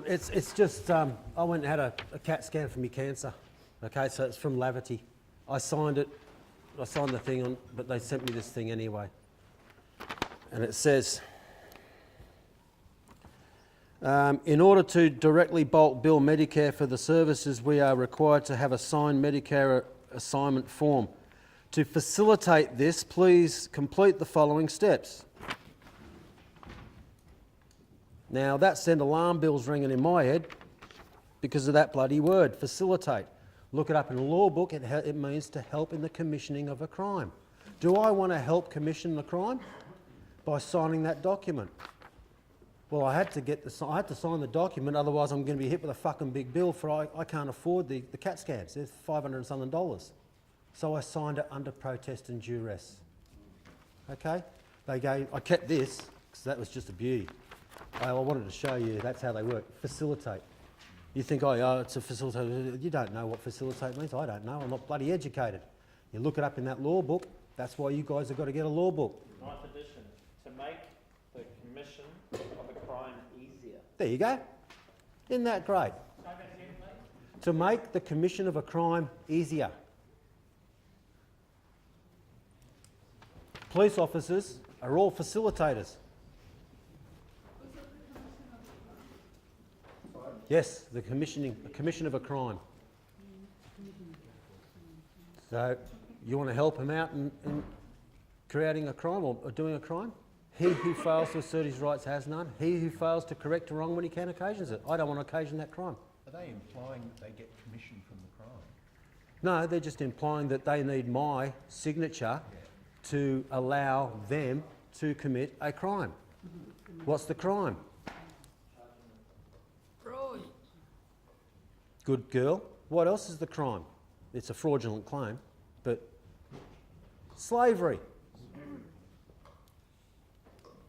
It's just, I went and had a CAT scan for my cancer. Okay, so it's from Lavity. I signed it. I signed the thing on, but they sent me this thing anyway. And it says, in order to directly bulk bill Medicare for the services, we are required to have a signed Medicare assignment form. To facilitate this, please complete the following steps. Now that sent alarm bells ringing in my head because of that bloody word, facilitate. Look it up in a law book, it means to help in the commissioning of a crime. Do I want to help commission the crime? By signing that document. Well, I had to sign the document, otherwise I'm going to be hit with a fucking big bill for I can't afford the CAT scans. They're $500 and something. So I signed it under protest and duress. Okay? I kept this, because that was just a beauty. I wanted to show you that's how they work. Facilitate. You think, oh, it's a facilitate. You don't know what facilitate means. I don't know. I'm not bloody educated. You look it up in that law book. That's why you guys have got to get a law book. 9th edition. To make the commission of a crime easier. There you go. Isn't that great? To make the commission of a crime easier. Police officers are all facilitators. Yes, the commission of a crime. So, you want to help him out in creating a crime or doing a crime? He who fails to assert his rights has none. He who fails to correct a wrong when he can occasions it. I don't want to occasion that crime. Are they implying that they get commission from the crime? No, they're just implying that they need my signature to allow them to commit a crime. What's the crime? Fraud. Good girl. What else is the crime? It's a fraudulent claim, but slavery.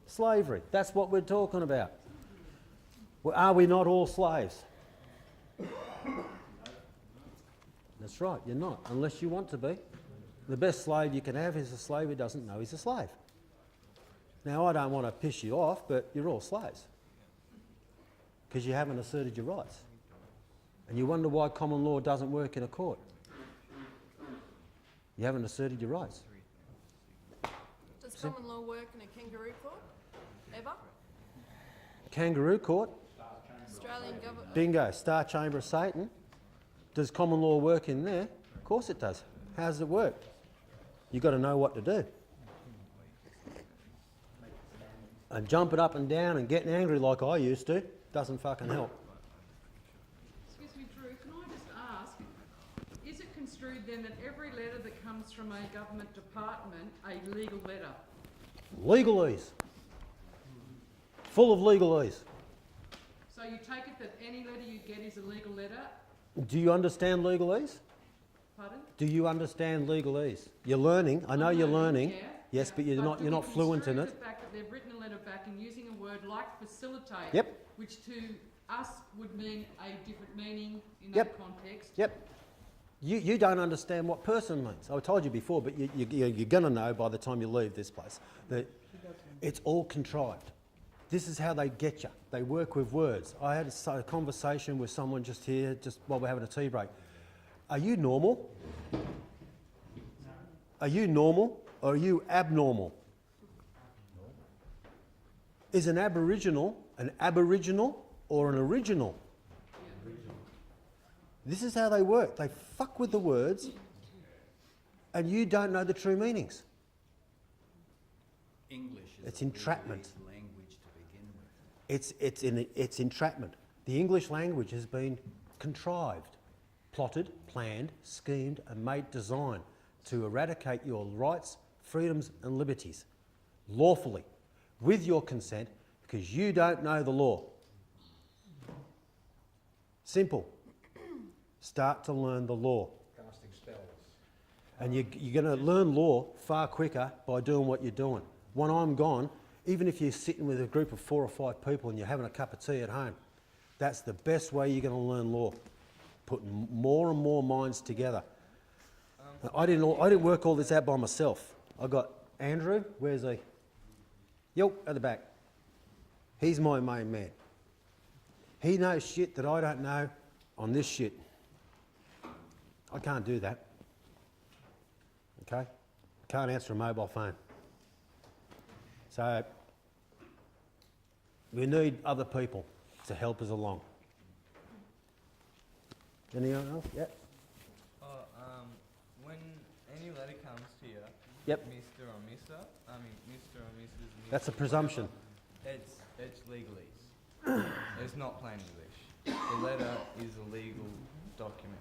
Slavery. That's what we're talking about. Well, are we not all slaves? That's right, you're not, unless you want to be. The best slave you can have is a slave who doesn't know he's a slave. Now, I don't want to piss you off, but you're all slaves because you haven't asserted your rights. And you wonder why common law doesn't work in a court. You haven't asserted your rights. Does common law work in a kangaroo court? Ever? Kangaroo court? Australian government? Bingo. Star Chamber of Satan. Does common law work in there? Of course it does. How does it work? You've got to know what to do. And jumping up and down and getting angry like I used to doesn't fucking help. Excuse me, Drew, can I just ask, is it construed then that every letter that comes from a government department, a legal letter? Legalese. Full of legalese. So you take it that any letter you get is a legal letter? Do you understand legalese? Pardon? Do you understand legalese? You're learning. I know you're learning. Yeah, Yes, yeah. but you're not fluent in it. The fact that they've written a letter back and using a word like facilitate, Yep. which to us would mean a different meaning in Yep. that context. Yep. You don't understand what person means. I told you before, but you're going to know by the time you leave this place that it's all contrived. This is how they get you. They work with words. I had a conversation with someone just here, just while we're having a tea break. Are you normal? Are you normal or are you abnormal? Is an Aboriginal or an original? This is how they work. They fuck with the words and you don't know the true meanings. English is It's entrapment. language to begin with. It's entrapment. The English language has been contrived, plotted, planned, schemed and made design to eradicate your rights, freedoms and liberties lawfully, with your consent, because you don't know the law. Simple. Start to learn the law. Casting spells. And you're going to learn law far quicker by doing what you're doing. When I'm gone, even if you're sitting with a group of 4 or 5 people and you're having a cup of tea at home, that's the best way you're going to learn law. Putting more and more minds together. I didn't work all this out by myself. I got Andrew, where's he? Yo, at the back. He's my main man. He knows shit that I don't know on this shit. I can't do that. Okay? Can't answer a mobile phone. So, we need other people to help us along. Anyone else? Yep. When any letter comes to you, Yep. Mr. or Mr. Mr. or Mrs. Mr. That's a presumption. It's legalese. It's not plain English. The letter is a legal document.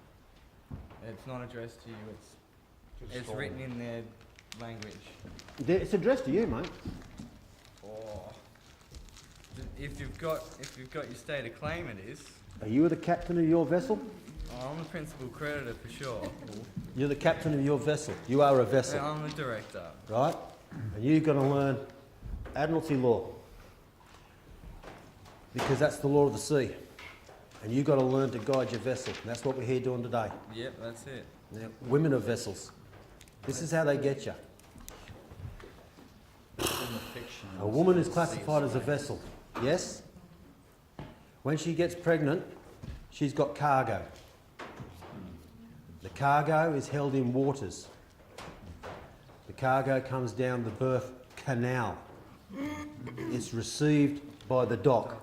It's not addressed to you. It's written in their language. It's addressed to you, mate. Or if you've got your state of claim, it is. Are you the captain of your vessel? Oh, I'm the principal creditor for sure. You're the captain of your vessel. You are a vessel, Yeah, I'm the director. right? And you're going to learn Admiralty law. Because that's the law of the sea. And you've got to learn to guide your vessel. And that's what we're here doing today. Yep, that's it. Now, women are vessels. This is how they get you. A woman is classified as a vessel, yes? When she gets pregnant, she's got cargo. The cargo is held in waters. The cargo comes down the birth canal. It's received by the dock.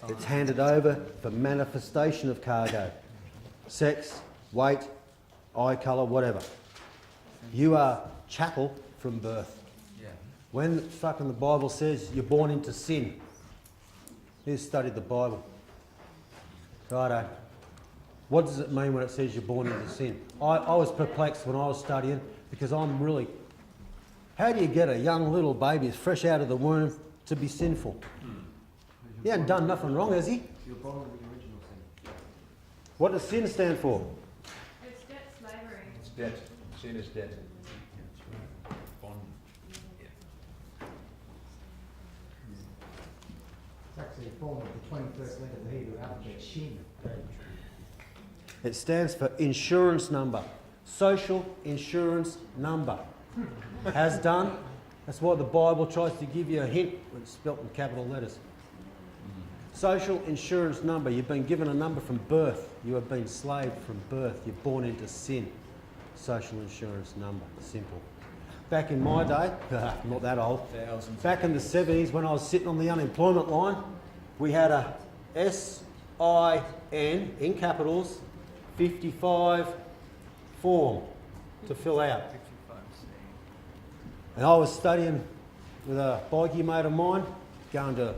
It's handed over for manifestation of cargo. Sex, weight, eye colour, whatever. You are chattel from birth. Yeah. When fucking the Bible says you're born into sin, who's studied the Bible? Righto. What does it mean when it says you're born into sin? I was perplexed when I was studying because I'm really... How do you get a young little baby fresh out of the womb to be sinful? He hasn't done nothing wrong, has he? You're born with the original sin. What does sin stand for? It's debt slavery. It's debt. Sin is debt. Bond. It's actually a form of the 21st letter of the Hebrew alphabet, Shin. It stands for insurance number. Social insurance number. Has done. That's why the Bible tries to give you a hint when it's spelt in capital letters. Social insurance number. You've been given a number from birth. You have been slaved from birth. You're born into sin. Social insurance number. Simple. Back in my day, I'm not that old, back in the 70s when I was sitting on the unemployment line, we had a SIN, in capitals, 55 form to fill out. And I was studying with a bikey mate of mine, going to,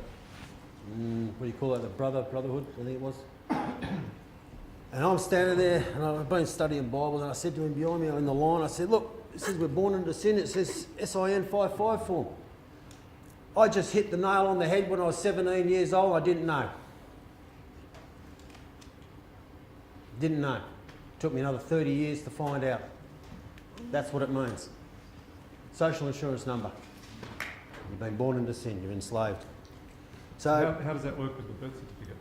what do you call it, the Brotherhood, I think it was. And I'm standing there, and I've been studying Bibles, and I said to him behind me in the line, I said, look, it says we're born into sin, it says SIN 55 form. I just hit the nail on the head when I was 17 years old, I didn't know. Didn't know. Took me another 30 years to find out. That's what it means. Social insurance number. You've been born into sin, you're enslaved. So, How does that work with the birth certificate?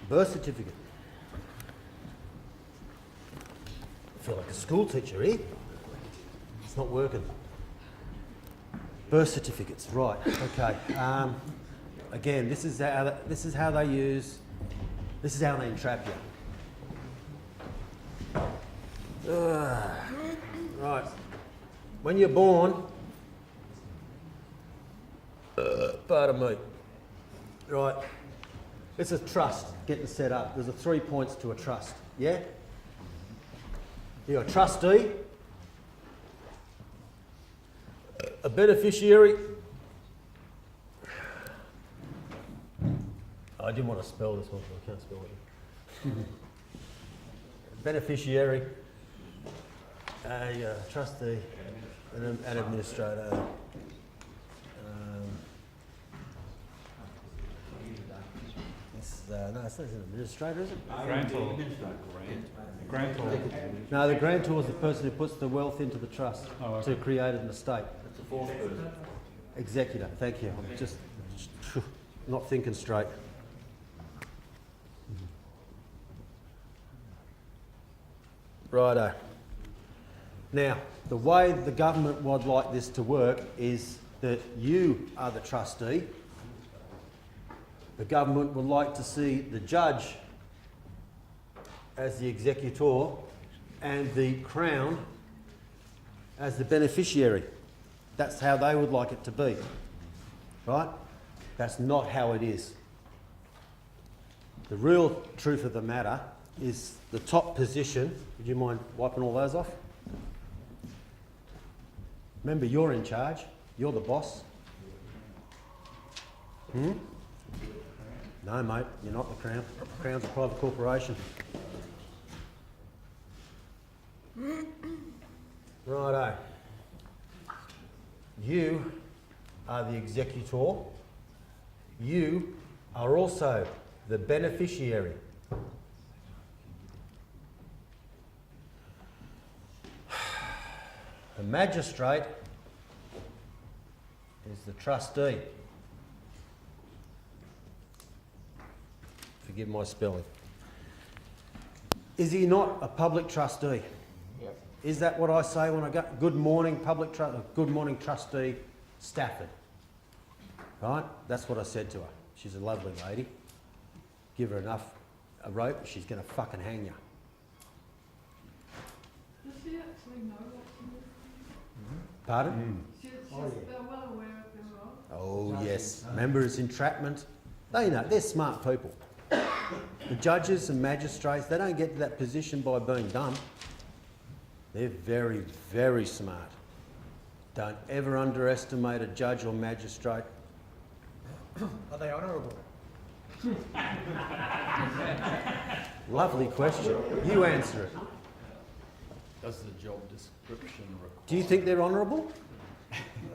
birth certificate. I feel like a school teacher here. It's not working. Birth certificates, right? Okay. Again, this is how they use. This is how they entrap you. Right. When you're born, pardon me. Right. It's a trust getting set up. There's 3 points to a trust. Yeah? You're a trustee, a beneficiary. I didn't want to spell this one, but I can't spell it. Beneficiary, a trustee, and an administrator. No, it's not an administrator, is it? Grantor. Grantor. No, the grantor is the person who puts the wealth into the trust Oh, okay. to create an estate. That's the fourth person. Executor, thank you. I'm just not thinking straight. Righto. Now, the way the government would like this to work is that you are the trustee The government would like to see the judge as the executor and the Crown as the beneficiary. That's how they would like it to be, right? That's not how it is. The real truth of the matter is the top position. Would you mind wiping all those off? Remember, you're in charge. You're the boss. No, mate, you're not the Crown. The Crown's a private corporation. Righto. You are the executor. You are also the beneficiary. The magistrate is the trustee. Forgive my spelling. Is he not a public trustee? Yep. Is that what I say when I go, good morning, good morning, trustee Stafford? Right? That's what I said to her. She's a lovely lady. Give her a rope, she's going to fucking hang you. Does she actually know what she is? Pardon? She's well aware of the role. Oh, yes. Remember, it's entrapment. They know. They're smart people. The judges and magistrates, they don't get to that position by being dumb. They're very, very smart. Don't ever underestimate a judge or magistrate. Are they honourable? Lovely question. You answer it. Does the job description require? Do you think they're honourable?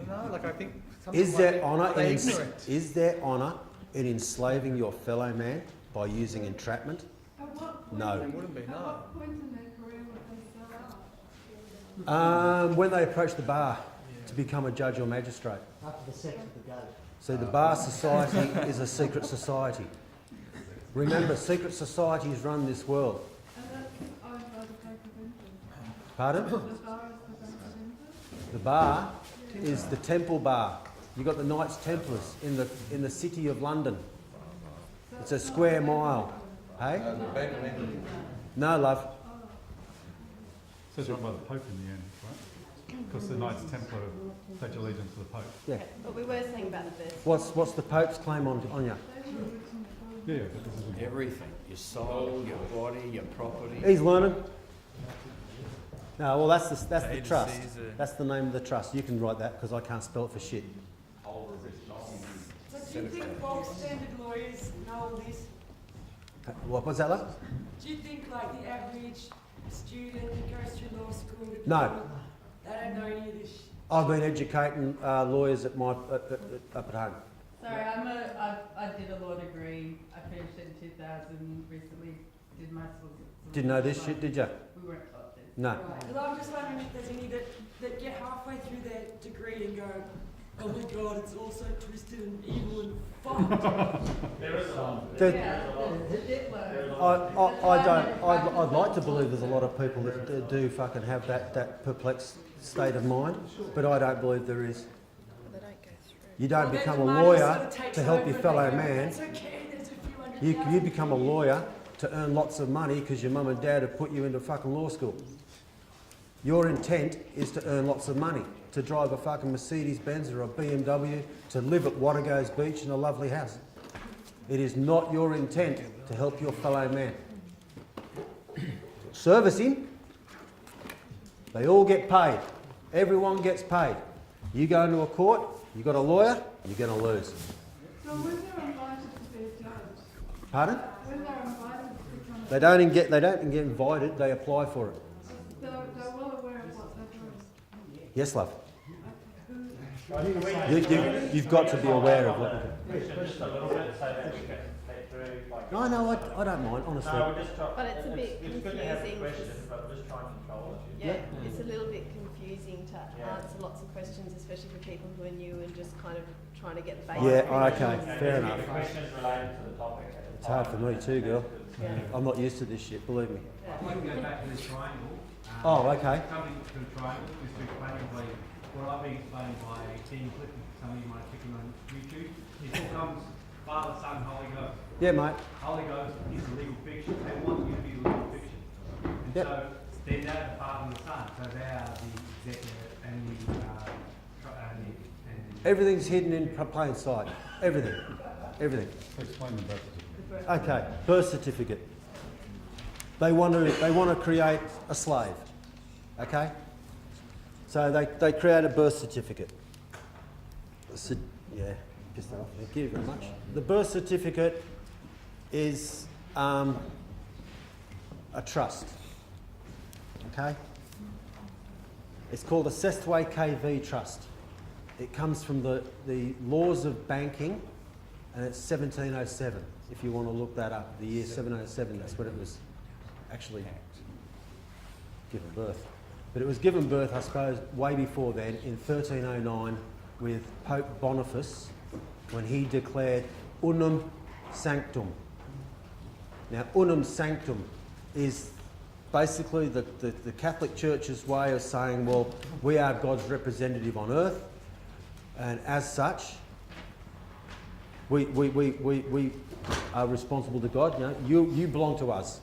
No, like I think... Is there honour Are they in ignorant? is there honour in enslaving your fellow man by using entrapment? At what point, No. There wouldn't be, at no. what point in their career would they sell out? When they approach the bar to become a judge or magistrate. After the sex with the goat. So the bar society is a secret society. Remember, secret societies run this world. And that's owned by the Bank of England. Pardon? As far as the Bank of England? The bar is the Temple Bar. You've got the Knights Templars in the city of London. It's a square mile. Hey? The Bank of England. No, love. Says right by the Pope in the end, right? Because the Knights Templar pledge allegiance to the Pope. Yeah. But we were saying about the birth. What's the Pope's claim on you? Yeah, but this is Everything, your soul, your body, your property. He's learning. No, well that's the A to trust. C's a- That's the name of the trust. You can write that because I can't spell it for shit. So do you think bulk standard lawyers know all this? What was that, love? Do you think like the average student that goes through law school, No. they don't know any of this? I've been educating lawyers at my up at home. Sorry, I did a law degree. I finished it in 2000. Recently, did my solicitors. Didn't know this shit, did you? We weren't taught this. No. Well, I'm just wondering if there's any that get halfway through their degree and go, oh my god, it's all so twisted and evil and fucked. There is some. Dude, Yeah, the Ditler. I'd like to believe there's a lot of people that do fucking have that perplexed state of mind, but I don't believe there is. They don't go through. You don't Well, then become the a money lawyer sort of takes to help over your and fellow they go, man. That's okay, there's a few hundred You thousand. become a lawyer to earn lots of money because your mum and dad have put you into fucking law school. Your intent is to earn lots of money, to drive a fucking Mercedes-Benz or a BMW, to live at Watergoes Beach in a lovely house. It is not your intent to help your fellow man. Servicing, they all get paid. Everyone gets paid. You go into a court, you got a lawyer, you're going to lose. So when they're invited to be a judge, Pardon? when they're invited to become a They don't get invited, they apply for it. they're well aware of what they're doing. Yes, love. Can we You've got to be aware of what. just a little bit so that we can get through like. No, I don't mind, honestly. No, we're just trying. But it's a bit It's good to have the confusing question, because- but we're just trying to control it. Yeah, it's a little bit confusing to Yeah. answer lots of questions, especially for people who are new and just kind of trying to get the Yeah, basics. okay, And fair the enough. questions related to the topic at the It's hard for time. me too, girl. Yeah. I'm not used to this shit, believe me. Yeah. I can go back to this triangle. Oh, okay. Something to the triangle is to explain what I've been explained by Dean Clifton. Some of you might check him on YouTube. It all comes Father, Son, Holy Ghost. Yeah, mate. Holy Ghost is a legal fiction. They want you to be legal fiction. And Yep. so they're now the Father and the Son. So they are the executive and the Everything's hidden in plain sight. Everything. Everything. Explain the birth certificate. Okay, birth certificate. They want to create a slave. Okay? So they create a birth certificate. Yeah, pissed that off. Thank you very much. The birth certificate is a trust. Okay? It's called a Sestway KV Trust. It comes from the laws of banking, and it's 1707, if you want to look that up. The year 1707, that's when it was actually given birth. But it was given birth, I suppose, way before then, in 1309, with Pope Boniface, when he declared unum sanctum. Now, unum sanctum is basically the Catholic Church's way of saying, well, we are God's representative on earth, and as such, we are responsible to God. You belong to us.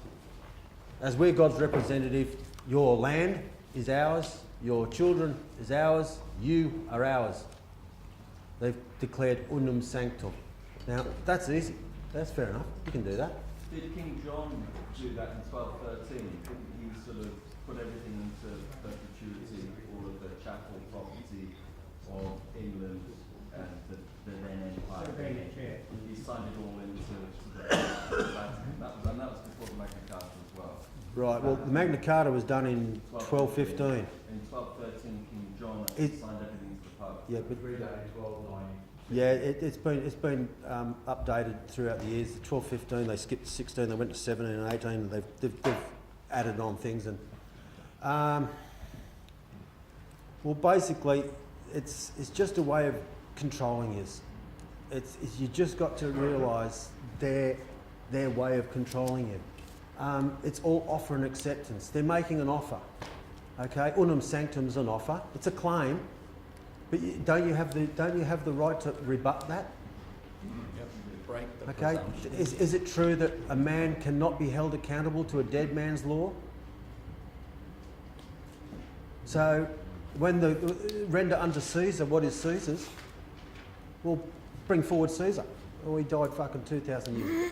As we're God's representative, your land is ours, your children is ours, you are ours. They've declared unum sanctum. Now, that's easy. That's fair enough. You can do that. Did King John do that in 1213? Couldn't he sort of put everything into perpetuity, all of the chapel property of England and the then Empire? He signed it all into the Vatican. And that was before the Magna Carta as well. Right, well, the Magna Carta was done in 1215. In 1213, King John signed everything to the Pope. Yeah, but Read that in 1290. yeah, it's been updated throughout the years. 1215, they skipped 16, they went to 17 and 18, and they've added on things. And well, basically, it's just a way of controlling you. It's you just got to realise their way of controlling you. It's all offer and acceptance. They're making an offer. Okay, unum sanctum is an offer. It's a claim, but don't you have the right to rebut that? Break the Okay, is it true that a man cannot be held accountable to a dead man's law? So, when the render unto Caesar what is Caesar's, well, bring forward Caesar. Oh, he died fucking 2,000 years.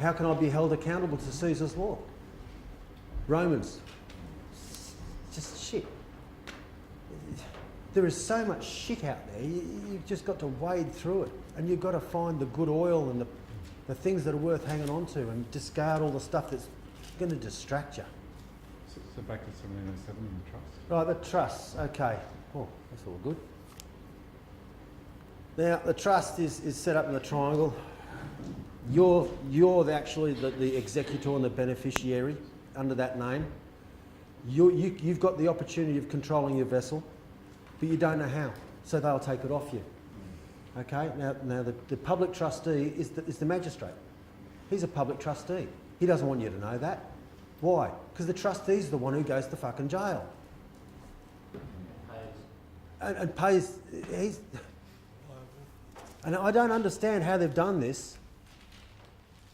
How can I be held accountable to Caesar's law? Romans. Just shit. There is so much shit out there, you've just got to wade through it. And you've got to find the good oil and the things that are worth hanging on to and discard all the stuff that's going to distract you. So back to 1707 in the trust. Right, the trusts, okay. Oh, that's all good. Now, the trust is set up in the triangle. You're actually the executor and the beneficiary under that name. You've got the opportunity of controlling your vessel, but you don't know how, so they'll take it off you. Okay, now the public trustee is the magistrate. He's a public trustee. He doesn't want you to know that. Why? Because the trustee's the one who goes to fucking jail. And pays. And I don't understand how they've done this.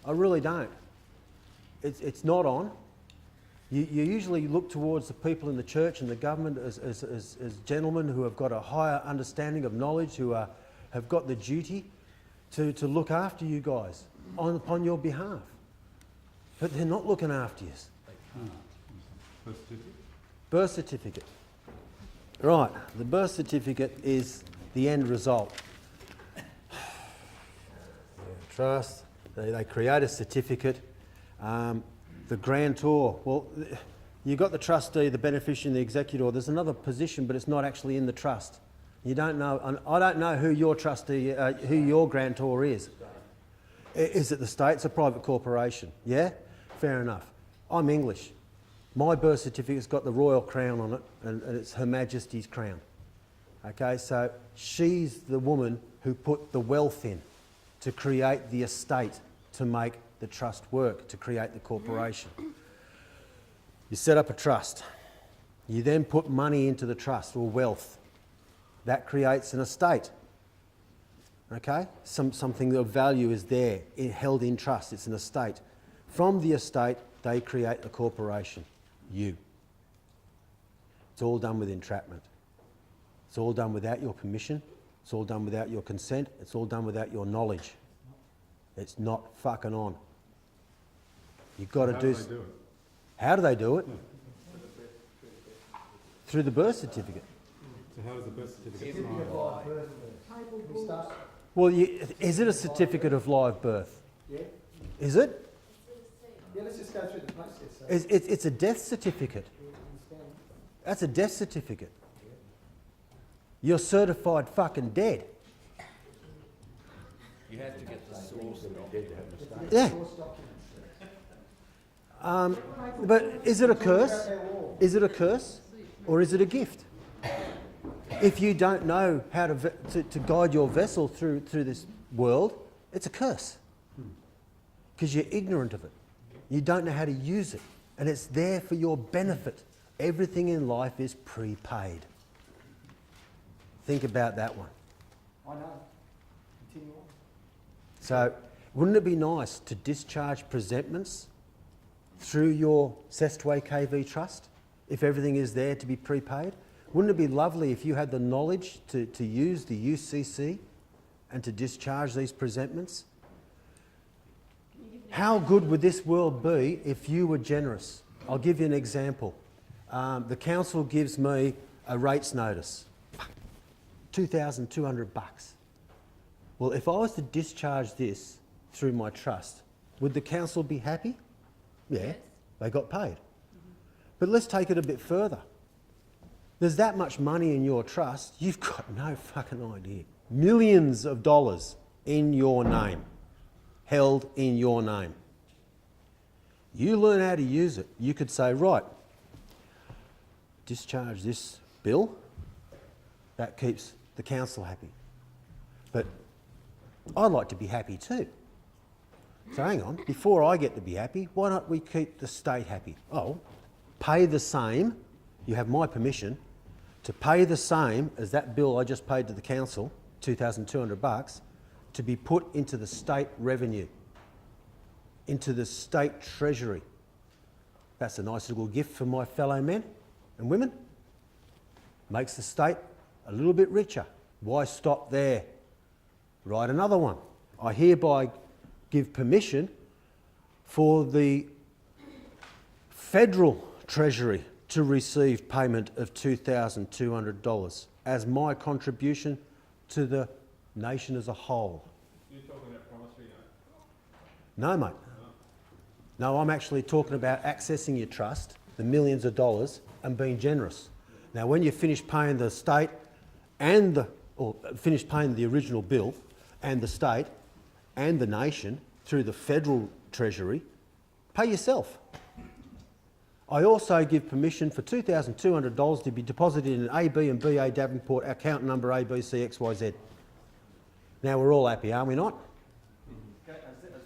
I really don't. It's not on. You usually look towards the people in the church and the government as gentlemen who have got a higher understanding of knowledge, who have got the duty to look after you guys upon your behalf. But they're not looking after you. Birth certificate? Birth certificate. Right, the birth certificate is the end result. Trust, they create a certificate. The grantor, well, you've got the trustee, the beneficiary and the executor. There's another position, but it's not actually in the trust. You don't know, and I don't know who your trustee, who your grantor is. Is it the state? It's a private corporation. Yeah? Fair enough. I'm English. My birth certificate's got the royal crown on it, and it's Her Majesty's crown. Okay, so she's the woman who put the wealth in to create the estate, to make the trust work, to create the corporation. You set up a trust. You then put money into the trust, or wealth. That creates an estate. okay? Something of value is there, held in trust. It's an estate. From the estate, they create a corporation, you. It's all done with entrapment. It's all done without your permission. It's all done without your consent. It's all done without your knowledge. It's not fucking on. You've got to do... How do they do it? How do they do it? Through the birth certificate. So how does the birth certificate Certificate sign? of live birth. We start, Well, is it a certificate of live birth? yeah? Is it? Yeah, let's just go through the process. So. It's a death certificate. Yeah, understand. That's a death certificate. You're certified fucking dead. You have to get the source document. Yeah. Source documents. But is it a curse? Is it a curse? Or is it a gift? If you don't know how to guide your vessel through this world, it's a curse. Because you're ignorant of it. You don't know how to use it. And it's there for your benefit. Everything in life is prepaid. Think about that one. I know. Continue on. So, wouldn't it be nice to discharge presentments through your Sestway KV Trust, if everything is there to be prepaid? Wouldn't it be lovely if you had the knowledge to use the UCC and to discharge these presentments? How good would this world be if you were generous? I'll give you an example. The council gives me a rates notice, $2,200. Well, if I was to discharge this through my trust, would the council be happy? Yeah, Yes. they got paid. But let's take it a bit further. There's that much money in your trust, you've got no fucking idea. Millions of dollars in your name, held in your name. You learn how to use it. You could say, right, discharge this bill, that keeps the council happy. But I'd like to be happy too. So hang on, before I get to be happy, why don't we keep the state happy? Oh, pay the same, you have my permission, to pay the same as that bill I just paid to the council, $2,200, to be put into the state revenue, into the state treasury. That's a nice little gift for my fellow men and women. Makes the state a little bit richer. Why stop there? Write another one. I hereby give permission for the federal treasury to receive payment of $2,200 as my contribution to the nation as a whole. You're talking about promissory note? No, mate. No, I'm actually talking about accessing your trust, the millions of dollars, and being generous. Now, when you finish paying the state or finish paying the original bill and the state and the nation through the federal treasury, pay yourself. I also give permission for $2,200 to be deposited in AB and BA Davenport account number ABCXYZ. Now we're all happy, are we not? Has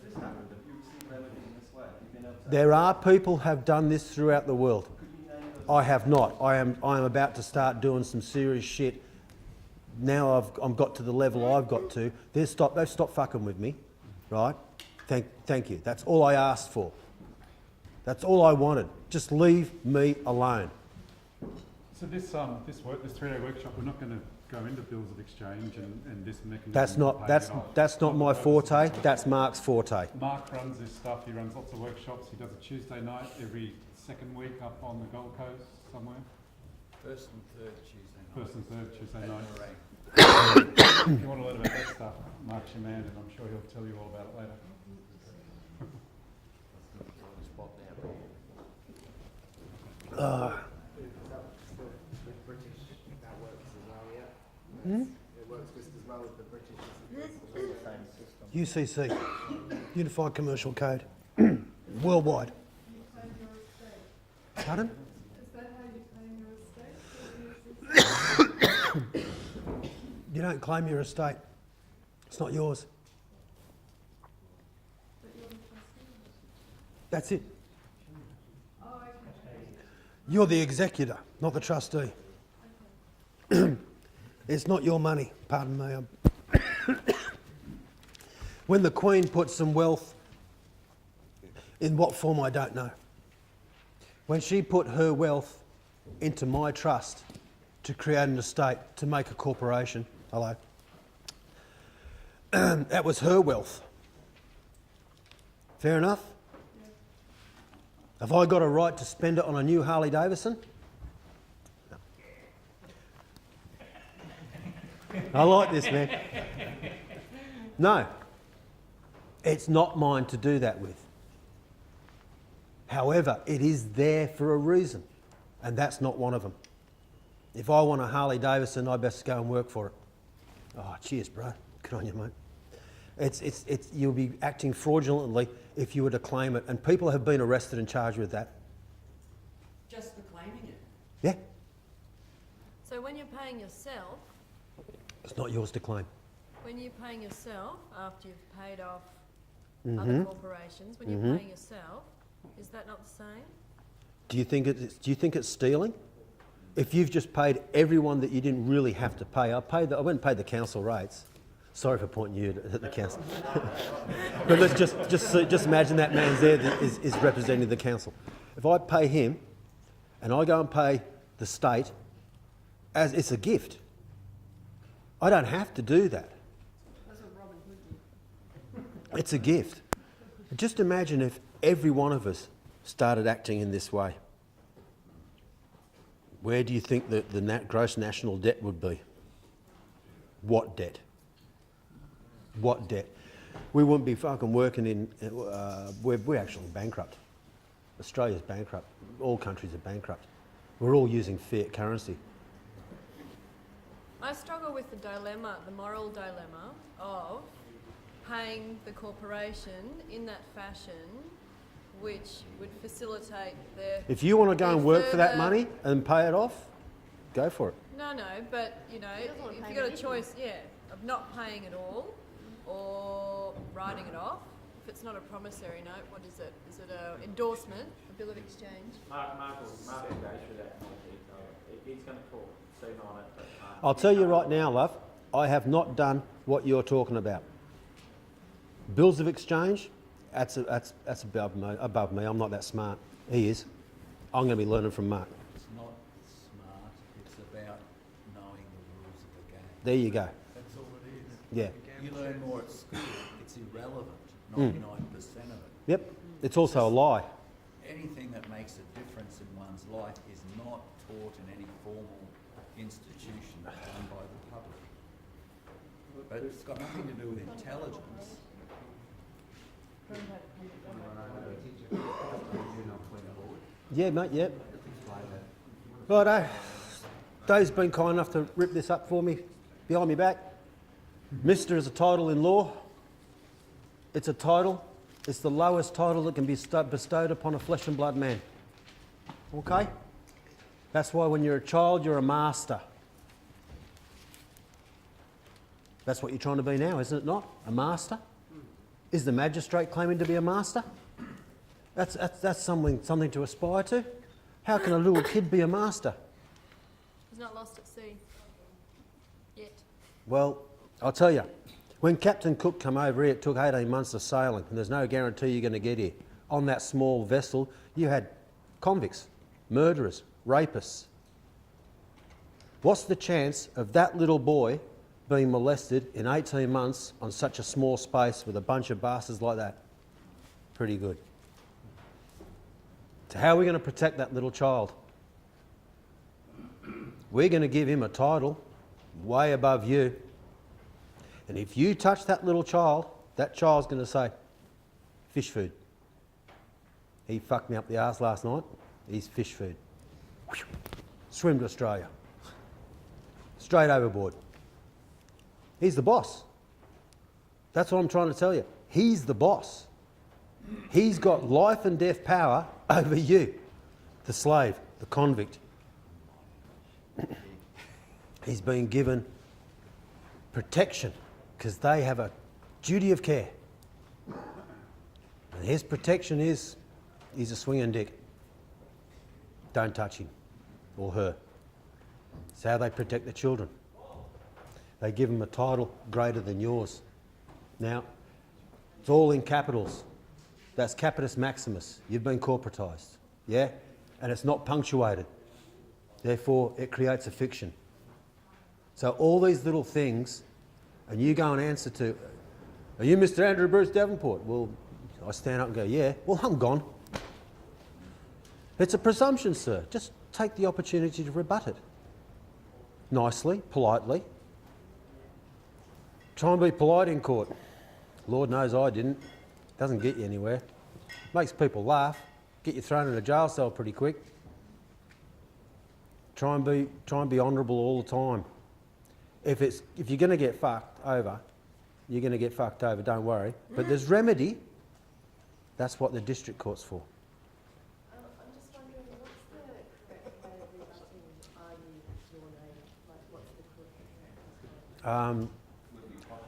this happened? Have you received revenue in this way? Have you been able to... There are people have done this throughout the world. Could you name those? I have not. I am about to start doing some serious shit. Now I've got to the level I've got to. They've stopped fucking with me, right? Thank you. That's all I asked for. That's all I wanted. Just leave me alone. So this 3-day workshop, we're not going to go into bills of exchange and this mechanism. That's not my forte. That's Mark's forte. Mark runs this stuff. He runs lots of workshops. He does a Tuesday night every second week up on the Gold Coast somewhere. First and third Tuesday night. First and third Tuesday night. Right. If you want to learn about that stuff, Mark's your man, and I'm sure he'll tell you all about it later. It works just as well as the British. UCC, Unified Commercial Code, worldwide. Pardon? Is that how you claim your estate? You don't claim your estate. It's not yours. That's it. Oh, okay. You're the executor, not the trustee. It's not your money. Pardon me. When the Queen put some wealth, in what form I don't know, when she put her wealth into my trust to create an estate, to make a corporation, hello, that was her wealth. Fair enough? Have I got a right to spend it on a new Harley Davidson? No. I like this, man. No. It's not mine to do that with. However, it is there for a reason, and that's not one of them. If I want a Harley Davidson, I best go and work for it. Oh, cheers, bro. Good on you, mate. You'll be acting fraudulently if you were to claim it, and people have been arrested and charged with that. Just for claiming it. Yeah, So when you're paying yourself, it's not yours to claim. when you're paying yourself after you've paid off Mm-hmm. other corporations, when you're paying yourself, is that not the same? Do you think it's stealing? If you've just paid everyone that you didn't really have to pay, I went and paid the council rates. Sorry for pointing you at the council. But let's just imagine that man's there that is representing the council. If I pay him and I go and pay the state, as it's a gift. I don't have to do that. It's a gift. Just imagine if every one of us started acting in this way. Where do you think the gross national debt would be? What debt? What debt? We wouldn't be fucking working in... we're actually bankrupt. Australia's bankrupt. All countries are bankrupt. We're all using fiat currency. I struggle with the dilemma, the moral dilemma of paying the corporation in that fashion which would facilitate their... If you want to go and work for that further- money and pay it off, go for it. No, but, you know, if you've got a choice, of not paying at all or writing it off, if it's not a promissory note, what is it? Is it an endorsement, a bill of exchange? Mark will go through that in more detail. He's going to talk soon on it. But, I'll tell you right now, love, I have not done what you're talking about. Bills of exchange, that's above me. I'm not that smart. He is. I'm going to be learning from Mark. It's not smart, it's about knowing the rules of the game. There you go. That's all it is. Yeah. You learn more at school, it's irrelevant, 99% of it. Yep. It's also a lie. Anything that makes a difference in one's life is not taught in any formal institution run by the public. But it's got nothing to do with intelligence. Yeah, mate, yep. Righto. Dave's been kind enough to rip this up for me behind my back. Mr. is a title in law. It's a title. It's the lowest title that can be bestowed upon a flesh and blood man. Okay? That's why when you're a child, you're a master. That's what you're trying to be now, isn't it not? A master? Is the magistrate claiming to be a master? That's something to aspire to. How can a little kid be a master? He's not lost at sea. Yet. Well, I'll tell you, when Captain Cook came over here, it took 18 months of sailing, and there's no guarantee you're going to get here. On that small vessel, you had convicts, murderers, rapists. What's the chance of that little boy being molested in 18 months on such a small space with a bunch of bastards like that? Pretty good. So how are we going to protect that little child? We're going to give him a title way above you. And if you touch that little child, that child's going to say, fish food. He fucked me up the arse last night. He's fish food. Swim to Australia. Straight overboard. He's the boss. That's what I'm trying to tell you. He's the boss. He's got life and death power over you, the slave, the convict. He's been given protection because they have a duty of care. And his protection is, he's a swinging dick. Don't touch him or her. It's how they protect the children. They give them a title greater than yours. Now, It's all in capitals. That's capitis maximus. You've been corporatised. Yeah? And it's not punctuated. Therefore, it creates a fiction. So all these little things, and you go and answer to, are you Mr. Andrew Bruce Davenport? Well, I stand up and go, yeah. Well, I'm gone. It's a presumption, sir. Just take the opportunity to rebut it. Nicely, politely. Try and be polite in court. Lord knows I didn't. Doesn't get you anywhere. Makes people laugh. Get you thrown in a jail cell pretty quick. Try and be honourable all the time. If you're going to get fucked over, you're going to get fucked over, don't worry. But there's remedy. That's what the district court's for. I'm just wondering, what's the correct way of rebutting your name? Like, what's the correct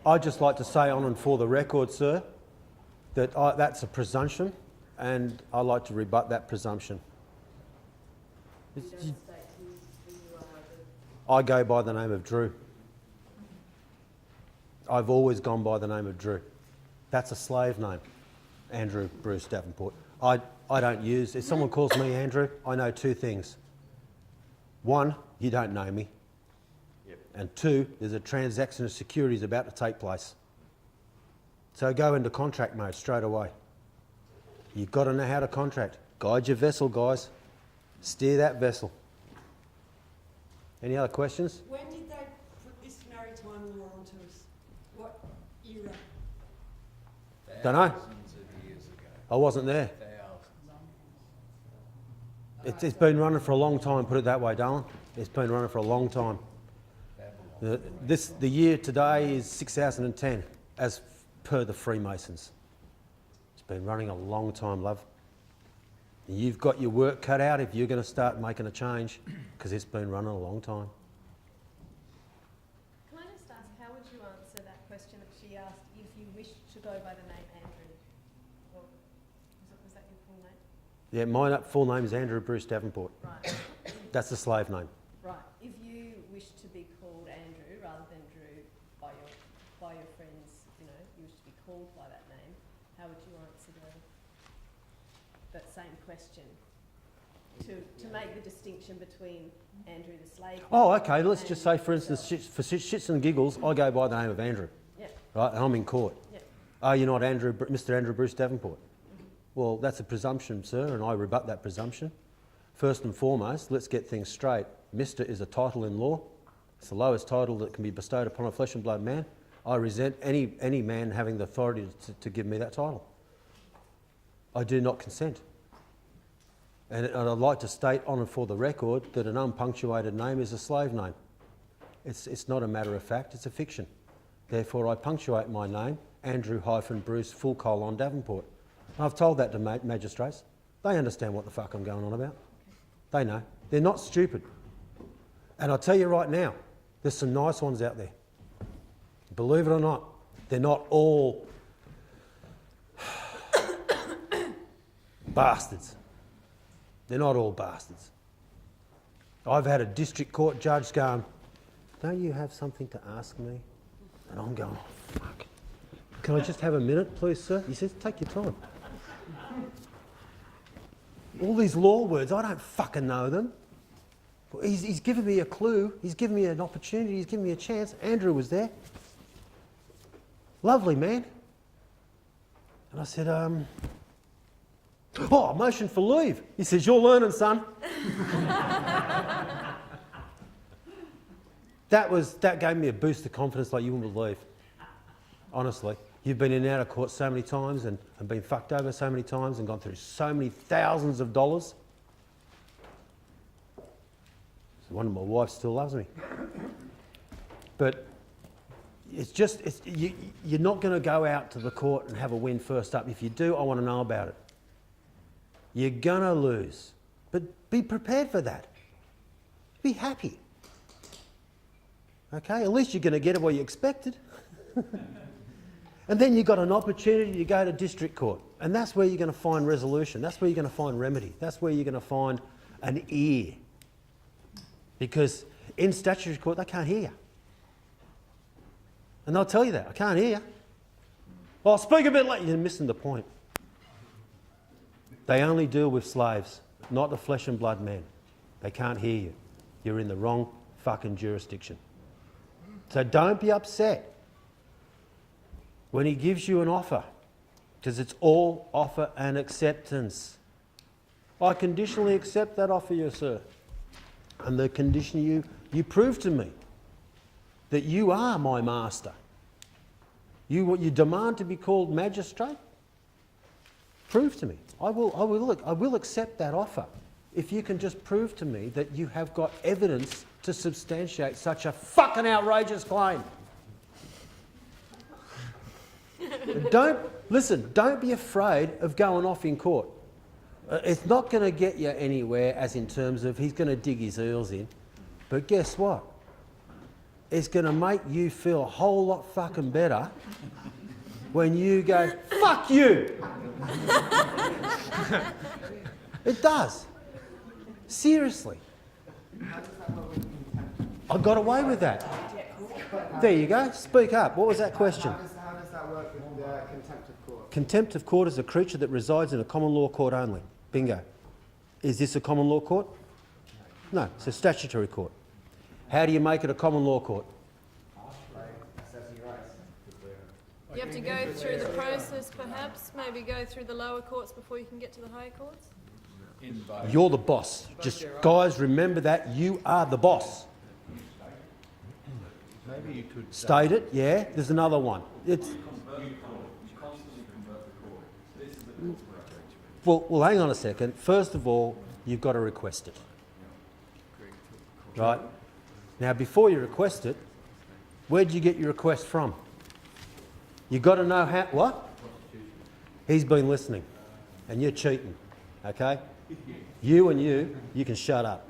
I'd just like to say on and for the record, sir, that that's a presumption, and I'd like to rebut that presumption. I go by the name of Drew. I've always gone by the name of Drew. That's a slave name, Andrew Bruce Davenport. I don't use, if someone calls me Andrew, I know two things. One, you don't know me. Yep. And two, there's a transaction of securities about to take place. So go into contract mode straight away. You've got to know how to contract. Guide your vessel, guys. Steer that vessel. Any other questions? When did they put this maritime law onto us? What era? Don't know. Thousands of years ago. I wasn't there. Thousands. It's been running for a long time, put it that way, darling. It's been running for a long time. The year today is 6010, as per the Freemasons. It's been running a long time, love. You've got your work cut out if you're going to start making a change, because it's been running a long time. Can I just ask, how would you answer that question that she asked, if you wish to go by the name Andrew? Or was that your full name? Yeah, my full name is Andrew Bruce Davenport. Right. That's the slave name. Right. If you wish to be called Andrew rather than Drew by your friends, you wish to be called by that name, how would you answer that same question to make the distinction between Andrew the slave? Oh, okay. Let's just say, for instance, for shits and giggles, I go by the name of Andrew. Yeah. Right, and I'm in court. Yeah. Are you not Mr. Andrew Bruce Davenport? Well, that's a presumption, sir, and I rebut that presumption. First and foremost, let's get things straight. Mr. is a title in law. It's the lowest title that can be bestowed upon a flesh and blood man. I resent any man having the authority to give me that title. I do not consent. And I'd like to state on and for the record that an unpunctuated name is a slave name. It's not a matter of fact, it's a fiction. Therefore, I punctuate my name, Andrew-Bruce Davenport. And I've told that to magistrates. They understand what the fuck I'm going on about. They know. They're not stupid. And I'll tell you right now, there's some nice ones out there. Believe it or not, they're not all bastards. They're not all bastards. I've had a district court judge going, don't you have something to ask me? And I'm going, oh, fuck. Can I just have a minute, please, sir? He says, take your time. All these law words, I don't fucking know them. He's given me a clue. He's given me an opportunity. He's given me a chance. Andrew was there. Lovely man. And I said, oh, motion for leave. He says, you're learning, son. That gave me a boost of confidence like you wouldn't believe. Honestly. You've been in and out of court so many times and been fucked over so many times and gone through so many thousands of dollars. So one of my wife still loves me. But you're not going to go out to the court and have a win first up. If you do, I want to know about it. You're going to lose. But be prepared for that. Be happy. Okay? At least you're going to get it what you expected. And then you've got an opportunity to go to district court. And that's where you're going to find resolution. That's where you're going to find remedy. That's where you're going to find an ear. Because in statutory court, they can't hear you. And they'll tell you that. I can't hear you. Oh, speak a bit like you're missing the point. They only deal with slaves, not the flesh and blood man. They can't hear you. You're in the wrong fucking jurisdiction. So don't be upset when he gives you an offer, because it's all offer and acceptance. I conditionally accept that offer, yes, sir. And the condition you prove to me that you are my master. You demand to be called magistrate? Prove to me. I will accept that offer if you can just prove to me that you have got evidence to substantiate such a fucking outrageous claim. Don't be afraid of going off in court. It's not going to get you anywhere as in terms of he's going to dig his heels in. But guess what? It's going to make you feel a whole lot fucking better when you go, fuck you! It does. Seriously. I got away with that. There you go. Speak up. What was that question? How does that work with contempt of court? Contempt of court is a creature that resides in a common law court only. Bingo. Is this a common law court? No, it's a statutory court. How do you make it a common law court? You have to go through the process, perhaps, maybe go through the lower courts before you can get to the higher courts? You're the boss. Just, guys, remember that. You are the boss. Maybe you could State it, yeah. There's another one. It's well, hang on a second. First of all, you've got to request it. Right? Now, before you request it, where'd you get your request from? You've got to know how... What? He's been listening, and you're cheating, okay? You can shut up.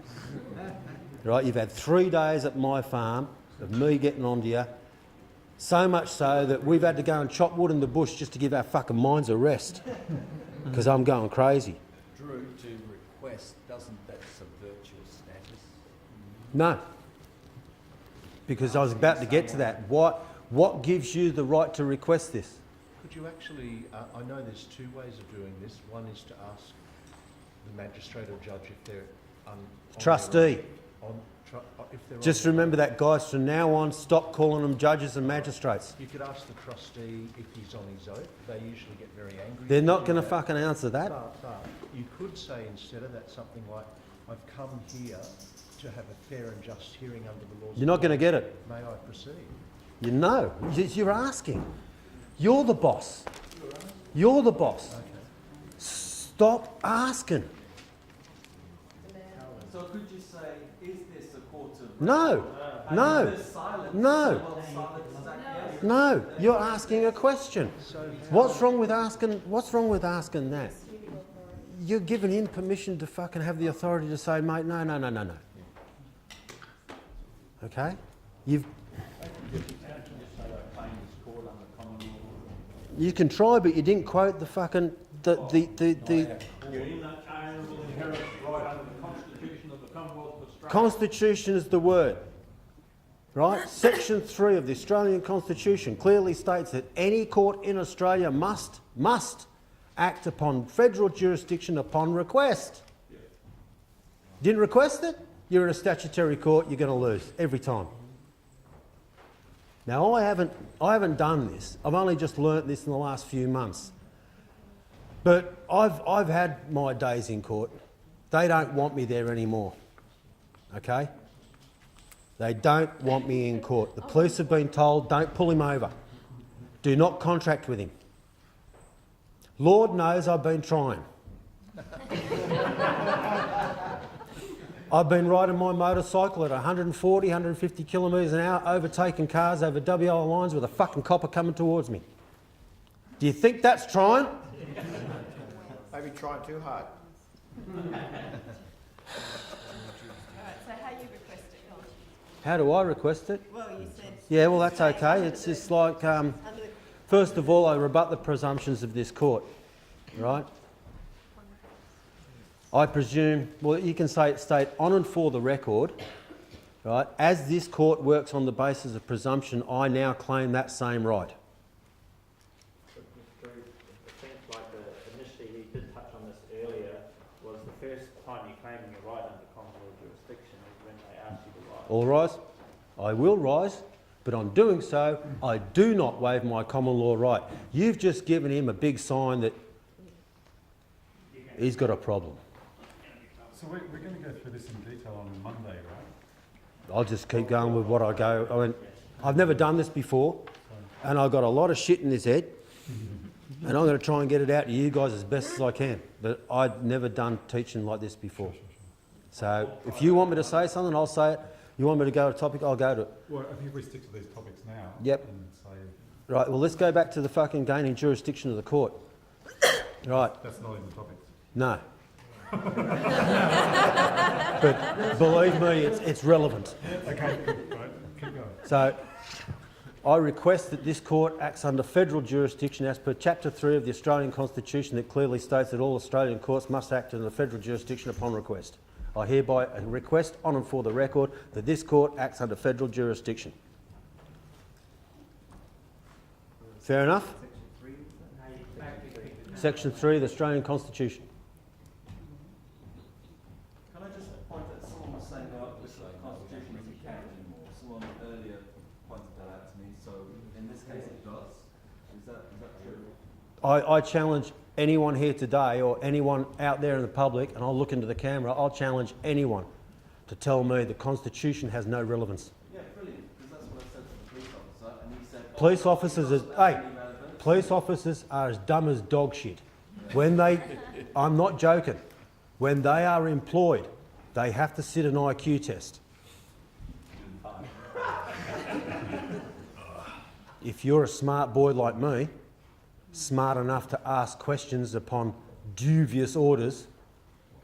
Right? You've had 3 days at my farm of me getting onto you, so much so that we've had to go and chop wood in the bush just to give our fucking minds a rest, because I'm going crazy. Drew, to request, doesn't that subvert your status? No. Because I was about to get to that. What gives you the right to request this? Could you actually, I know there's 2 ways of doing this. One is to ask the magistrate or judge if they're Trustee. if they're Just remember that, guys. From now on, stop calling them judges and magistrates. You could ask the trustee if he's on his oath. They usually get very angry. They're not going to fucking answer that. But you could say instead of that something like, I've come here to have a fair and just hearing under the laws. You're not going to get it. May I proceed? You know. You're asking. You're the boss. You're the boss. Okay. Stop asking. So could you say, is this a court of... No. No. There's silence. No. So silence is acquiescence. No. You're asking a question. What's wrong with asking that? You're giving him permission to fucking have the authority to say, mate, no. Okay? You can try, but you didn't quote the fucking Oh, the You're in that iron will inherit right under the Constitution of the Commonwealth of Australia. Constitution is the word. Right? Section 3 of the Australian Constitution clearly states that any court in Australia must act upon federal jurisdiction upon request. Didn't request it? You're in a statutory court, you're going to lose every time. Now, I haven't done this. I've only just learnt this in the last few months. But I've had my days in court. They don't want me there anymore. Okay? They don't want me in court. The police have been told, don't pull him over. Do not contract with him. Lord knows I've been trying. I've been riding my motorcycle at 140, 150 kilometres an hour, overtaking cars over WA lines with a fucking copper coming towards me. Do you think that's trying? Maybe trying too hard. Alright, so how you request it, Colin? How do I request it? Well, you said... Yeah, well, that's okay. It's just like, first of all, I rebut the presumptions of this court, right? I presume, well, you can state on and for the record, right, as this court works on the basis of presumption, I now claim that same right. the first time you're claiming your right under common law jurisdiction is when they ask you to rise. All rise. I will rise, but on doing so, I do not waive my common law right. You've just given him a big sign that he's got a problem. So we're going to go through this in detail on Monday, right? I'll just keep going with what I go. I mean, I've never done this before, and I've got a lot of shit in this head, and I'm going to try and get it out to you guys as best as I can. But I've never done teaching like this before. So if you want me to say something, I'll say it. You want me to go to a topic, I'll go to it. Well, I think we stick to these topics now. Yep. And say, Right, well, let's go back to the fucking gaining jurisdiction of the court. Right. that's not in the topics. No. But believe me, it's relevant. Okay, good, right, keep going. So, I request that this court acts under federal jurisdiction as per Chapter 3 of the Australian Constitution that clearly states that all Australian courts must act under federal jurisdiction upon request. I hereby request on and for the record that this court acts under federal jurisdiction. Fair enough? Section 3 of the Australian Constitution. Can I just point out, someone was saying that the Constitution doesn't count anymore. Someone earlier pointed that out to me, so in this case it does. Is that true? I challenge anyone here today or anyone out there in the public, and I'll look into the camera, I'll challenge anyone to tell me the Constitution has no relevance. Yeah, brilliant, because that's what I said to the police officer, and he said... Police officers police officers are as dumb as dog shit. When they, I'm not joking, when they are employed, they have to sit an IQ test. If you're a smart boy like me, smart enough to ask questions upon dubious orders,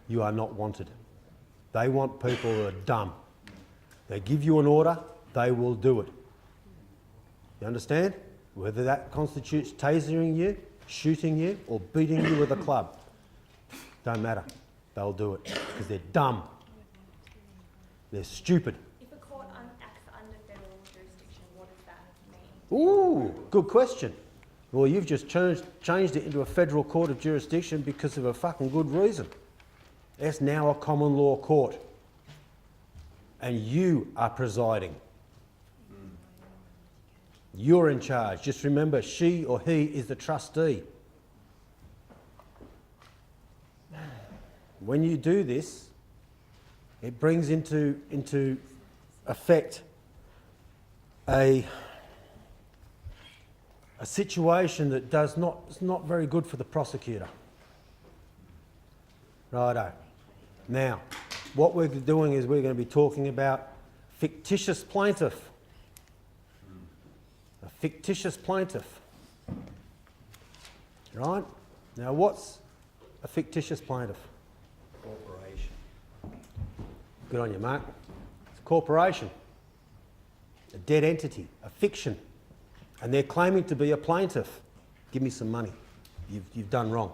you are not wanted. They want people who are dumb. They give you an order, they will do it. You understand? Whether that constitutes tasering you, shooting you, or beating you with a club. Don't matter. They'll do it because they're dumb. They're stupid. If a court acts under federal jurisdiction, what does that mean? Ooh, good question. Well, you've just changed it into a federal court of jurisdiction because of a fucking good reason. It's now a common law court. And you are presiding. You're in charge. Just remember, she or he is the trustee. When you do this, it brings into effect a situation that is not very good for the prosecutor. Righto. Now, what we're doing is we're going to be talking about fictitious plaintiff. A fictitious plaintiff. Right? Now, what's a fictitious plaintiff? Corporation. Good on you, Mark. It's a corporation. A dead entity. A fiction. And they're claiming to be a plaintiff. Give me some money. You've done wrong.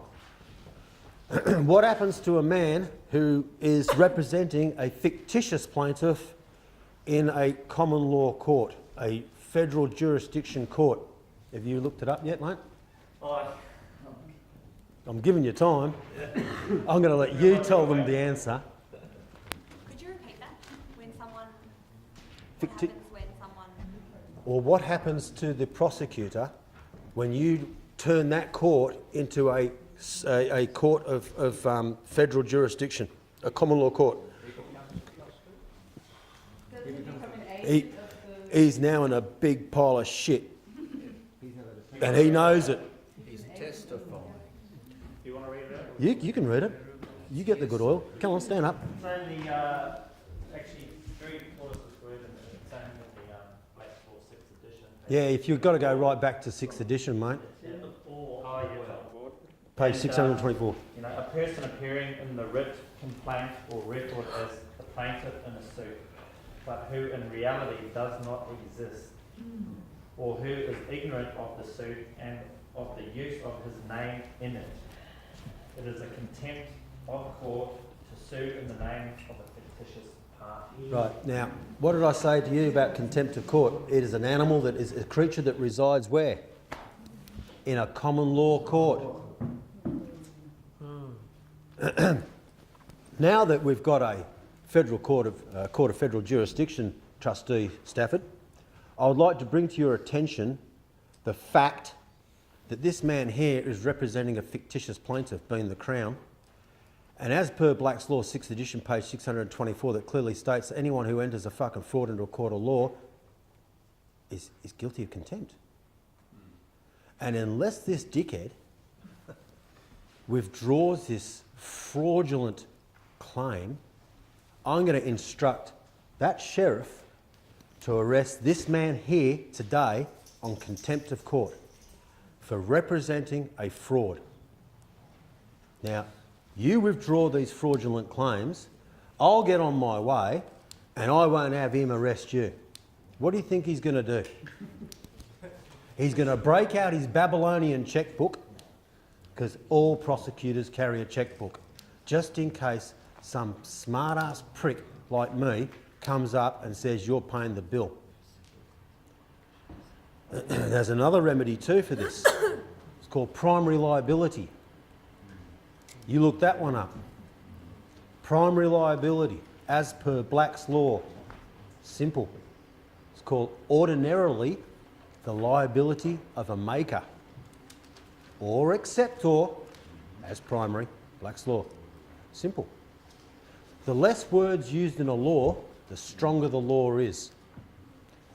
What happens to a man who is representing a fictitious plaintiff in a common law court, a federal jurisdiction court? Have you looked it up yet, mate? I'm giving you time. I'm going to let you tell them the answer. Could you repeat that? When someone... What happens when someone... Or what happens to the prosecutor when you turn that court into a court of federal jurisdiction, a common law court? He's now in a big pile of shit. And he knows it. He's testifying. Do you want to read it out? You can read it. You get the good oil. Come on, stand up. So the, actually, very clauses worded in the same with the Black Law 6th edition. Yeah, if you've got to go right back to 6th edition, mate. Page 624. You know, a person appearing in the writ, complaint or record as the plaintiff in a suit, but who in reality does not exist, or who is ignorant of the suit and of the use of his name in it. It is a contempt of court to sue in the name of a fictitious party. Right, now, what did I say to you about contempt of court? It is an animal that is a creature that resides where? In a common law court. Now that we've got a federal court of federal jurisdiction, Trustee Stafford, I would like to bring to your attention the fact that this man here is representing a fictitious plaintiff, being the Crown, and as per Black's Law 6th edition, page 624, that clearly states that anyone who enters a fucking fraud into a court of law is guilty of contempt. And unless this dickhead withdraws this fraudulent claim, I'm going to instruct that sheriff to arrest this man here today on contempt of court for representing a fraud. Now, you withdraw these fraudulent claims, I'll get on my way and I won't have him arrest you. What do you think he's going to do? He's going to break out his Babylonian checkbook, because all prosecutors carry a checkbook, just in case some smart-ass prick like me comes up and says you're paying the bill. There's another remedy too for this. It's called primary liability. You look that one up. Primary liability, as per Black's Law. Simple. It's called ordinarily the liability of a maker or acceptor as primary, Black's Law. Simple. The less words used in a law, the stronger the law is.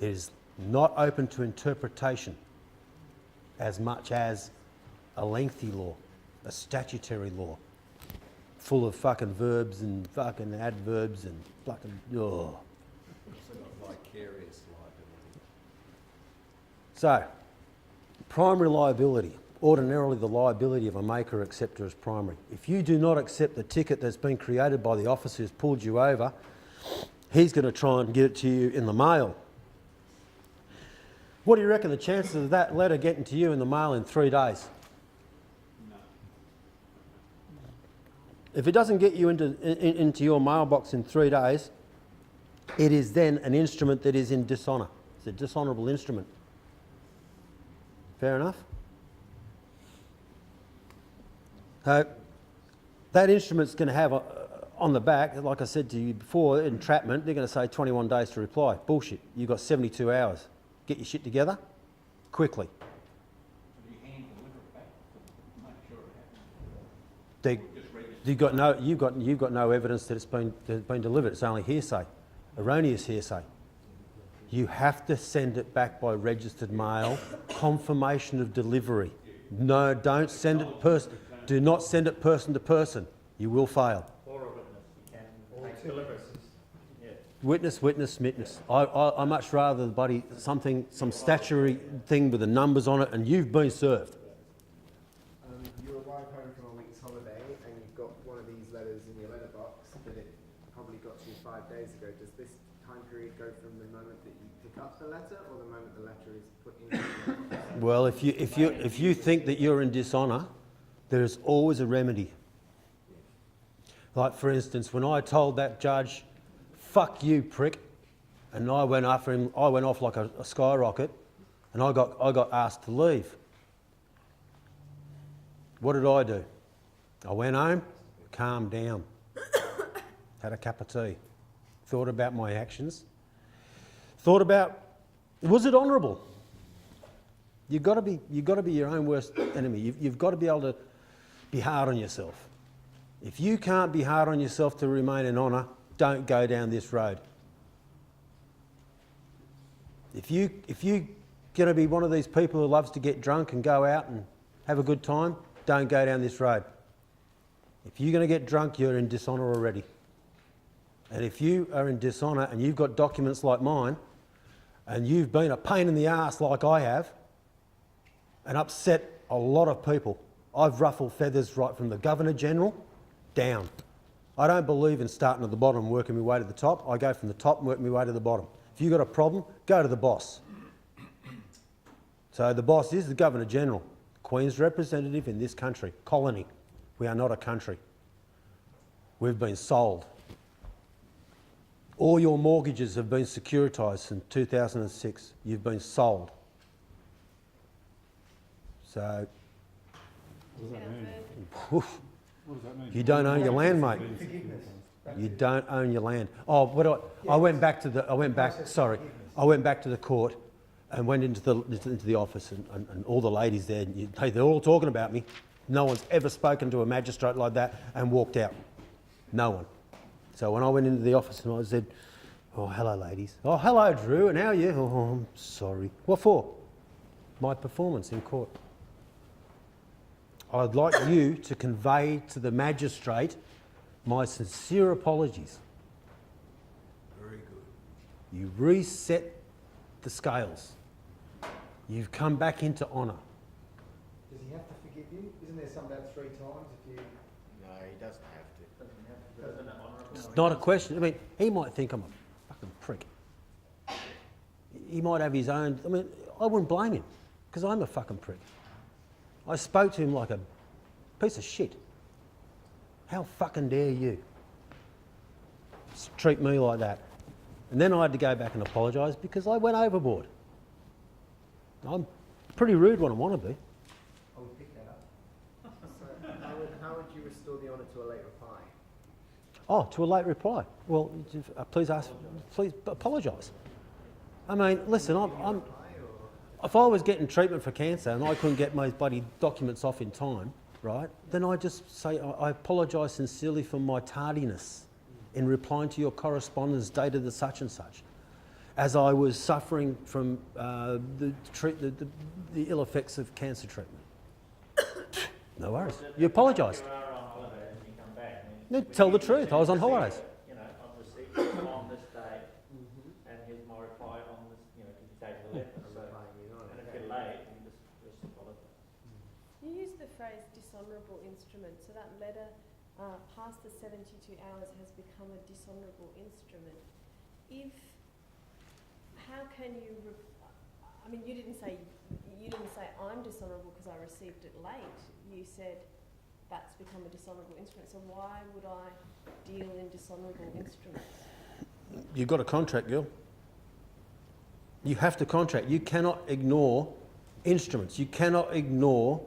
It is not open to interpretation as much as a lengthy law, a statutory law, full of fucking verbs and fucking adverbs and fucking, oh. Sort of vicarious liability. So, primary liability. Ordinarily the liability of a maker or acceptor is primary. If you do not accept the ticket that's been created by the officer who's pulled you over, he's going to try and get it to you in the mail. What do you reckon the chances of that letter getting to you in the mail in 3 days? No. If it doesn't get you into your mailbox in 3 days, it is then an instrument that is in dishonour. It's a dishonourable instrument. Fair enough? That instrument's going to have on the back, like I said to you before, entrapment, they're going to say 21 days to reply. Bullshit. You've got 72 hours. Get your shit together quickly. Do you hand deliver it back to make sure it happens? You've got no evidence that it's been delivered. It's only hearsay, erroneous hearsay. You have to send it back by registered mail, confirmation of delivery. No, don't send it do not send it person to person. You will fail. Or a witness, you can take delivery. Yeah. Witness. I much rather some statutory thing with the numbers on it, and you've been served. You arrive home from a week's holiday and you've got one of these letters in your letterbox, but it probably got to you 5 days ago. Does this time period go from the moment that you pick up the letter or the moment the letter is put in your letterbox? Well, if you think that you're in dishonour, there is always a remedy. Like, for instance, when I told that judge, "Fuck you, prick," and I went after him, I went off like a skyrocket, and I got asked to leave. What did I do? I went home, calmed down, had a cup of tea, thought about my actions, thought about, was it honourable? You've got to be your own worst enemy. You've got to be able to be hard on yourself. If you can't be hard on yourself to remain in honour, don't go down this road. If you're going to be one of these people who loves to get drunk and go out and have a good time, don't go down this road. If you're going to get drunk, you're in dishonour already. And if you are in dishonour and you've got documents like mine, and you've been a pain in the arse like I have, and upset a lot of people. I've ruffled feathers right from the Governor-General down. I don't believe in starting at the bottom and working my way to the top. I go from the top and work my way to the bottom. If you've got a problem, go to the boss. So the boss is the Governor-General, Queen's representative in this country, colony. We are not a country. We've been sold. All your mortgages have been securitised since 2006. You've been sold. So, What does that mean? oof, What does that mean? You don't own your land, mate. Forgiveness. You don't own your land. Oh, I went back to the court and went into the office and all the ladies there, they're all talking about me. No one's ever spoken to a magistrate like that and walked out. No one. So when I went into the office and I said, oh, hello, ladies. Oh, hello, Drew, and how are you? Oh, I'm sorry. What for? My performance in court. I'd like you to convey to the magistrate my sincere apologies. Very good. You reset the scales. You've come back into honour. Does he have to forgive you? Isn't there some about 3 times if you... No, he doesn't have to. It's not a question. I mean, he might think I'm a fucking prick. He might have his own... I mean, I wouldn't blame him, because I'm a fucking prick. I spoke to him like a piece of shit. How fucking dare you treat me like that? And then I had to go back and apologise because I went overboard. I'm pretty rude when I want to be. I would pick that up. So how would you restore the honour to a late reply? Oh, to a late reply. Well, please apologise. I mean, listen, if I was getting treatment for cancer and I couldn't get my bloody documents off in time, right, then I just say I apologise sincerely for my tardiness in replying to your correspondence dated the such and such, as I was suffering from the ill effects of cancer treatment. No worries. You apologise. You are on holiday and you come back. No, tell the truth. I was on holidays. You know, I've received this on this day, and here's my reply on this. You know, can you take the letter? So, and if you're late, you just apologise. You use the phrase dishonourable instrument, so that letter past the 72 hours has become a dishonourable instrument. How can you, I mean, you didn't say I'm dishonourable because I received it late. You said that's become a dishonourable instrument. So why would I deal in dishonourable instruments? You've got a contract, girl. You have to contract. You cannot ignore instruments. You cannot ignore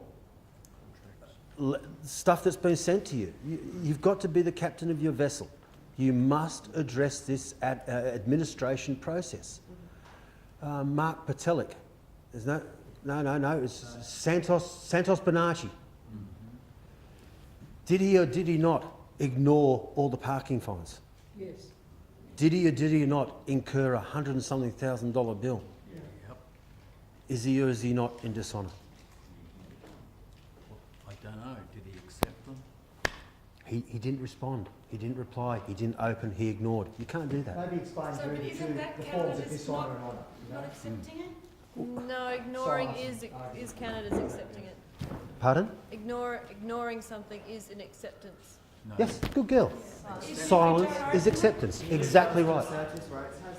stuff that's been sent to you. You've got to be the captain of your vessel. You must address this administration process. Mark Patelik, is that? No, it's Santos Bonacci. Did he or did he not ignore all the parking fines? Yes. Did he or did he not incur a $100 and something thousand bill? Yeah. Yep. Is he or is he not in dishonour? I don't know. Did he accept them? He didn't respond. He didn't reply. He didn't open. He ignored. You can't do that. Maybe explain So, to but the isn't that the forms counted of as dishonour not- and honour. Not accepting it? No, ignoring Silence. is counted as accepting it. Pardon? Ignoring something is an acceptance. No. Yes, good girl. Is Silence it is acceptance. Exactly right. Certis rights has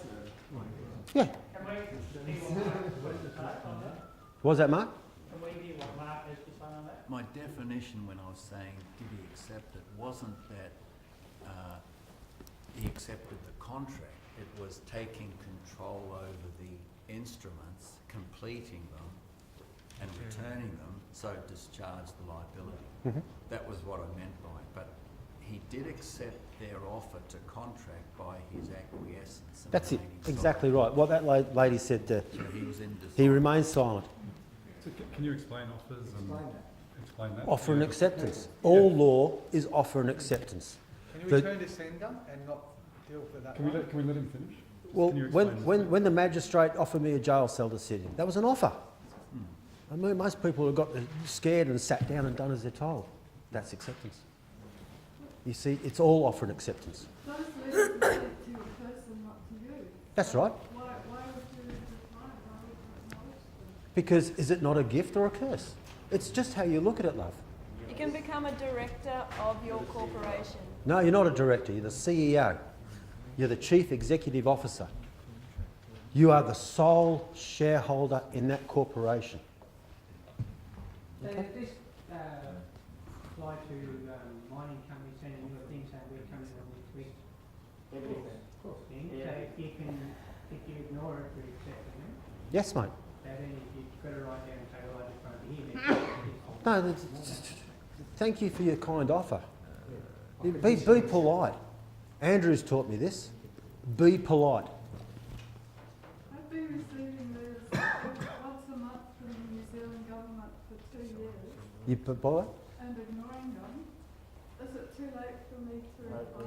no. Yeah. Can we hear what Mark on that? What was that, Mark? Can we hear what Mark has to say on that? My definition when I was saying did he accept it wasn't that he accepted the contract. It was taking control over the instruments, completing them and returning them, so discharge the liability. That was what I meant by it. But he did accept their offer to contract by his acquiescence. And That's it. remaining Exactly silent. right. What that lady said there. So he was in He dishonour. remains silent. So can you explain offers and explain that? Offer and Yeah. acceptance. All law is offer and acceptance. Can you The- return to sender and not deal with that? Can we let him finish? Well, Can you explain this? when the magistrate offered me a jail cell to sit in, that was an offer. I mean, most people have got scared and sat down and done as they're told. That's acceptance. You see, it's all offer and acceptance. Those letters are sent to a person, not to you. That's right. Why would you decline? Why would you acknowledge them? Because is it not a gift or a curse? It's just how you look at it, love. You can become a director of your corporation. No, you're not a director. You're the CEO. You're the chief executive officer. You are the sole shareholder in that corporation. So did this apply to mining companies sending you a thing saying we're coming on next week? Of course. Thing. Yeah. So if you ignore it, we're accepting it. Yes, mate. So then you've got to write down and say, well, I just want to be here. No, thank you for your kind offer. Be polite. Andrew's taught me this. Be polite. I've been receiving letters once a month from the New Zealand government for 2 years. You polite? And ignoring them. Is it too late for me to reply?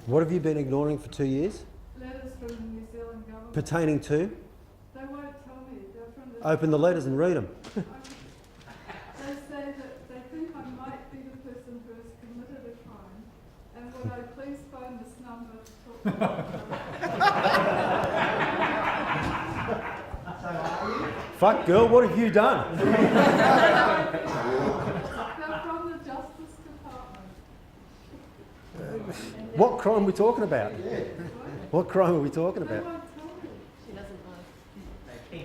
What have you been ignoring for 2 years? Letters from the New Zealand government. Pertaining to? They won't tell me. They're from the... Open the letters and read them. They say that they think I might be the person who has committed a crime, and would I please phone this number to talk to them? Fuck, girl, what have you done? They're from the Justice Department. What crime are we talking about? What crime are we talking They about? won't tell me. She doesn't know. They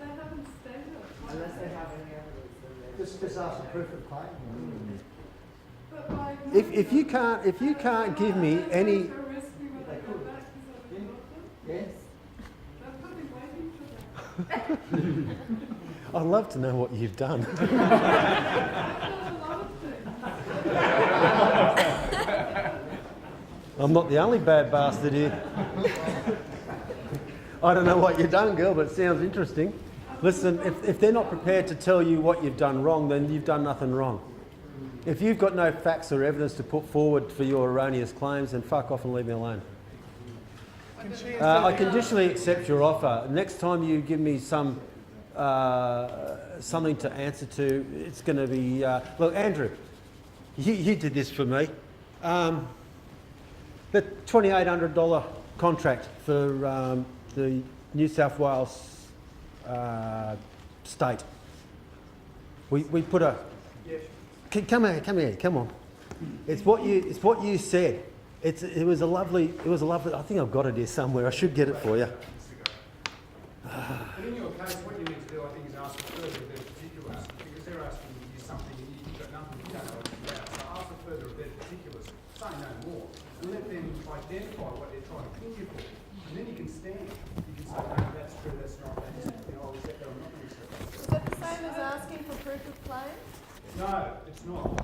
haven't stated it. Unless they have any evidence. Just ask for proof of claim. But by If you can't give me any, to arrest me when they go back because I've ignored them. Yes. They're probably waiting for that. I'd love to know what you've done. I've done a lot of things. I'm not the only bad bastard here. I don't know what you've done, girl, but it sounds interesting. Listen, if they're not prepared to tell you what you've done wrong, then you've done nothing wrong. If you've got no facts or evidence to put forward for your erroneous claims, then fuck off and leave me alone. I conditionally accept your offer. Next time you give me some something to answer to, it's going to be... look, Andrew, you did this for me. The $2,800 contract for the New South Wales state. We put a... Come here, come on. It's what you said. It was a lovely. I think I've got it here somewhere. I should get it for you. But in your case, what you need to do, I think, is ask for further of their particulars, because they're asking you something and you've got nothing, you don't know what it's about. So ask for further of their particulars, say no more, and let them identify what they're trying to pin you for. And then you can stand. You can say, no, that's true, that's not, that's, I'll accept that, I'm not going to accept that. Is that the same as asking for proof of claim? No, it's not.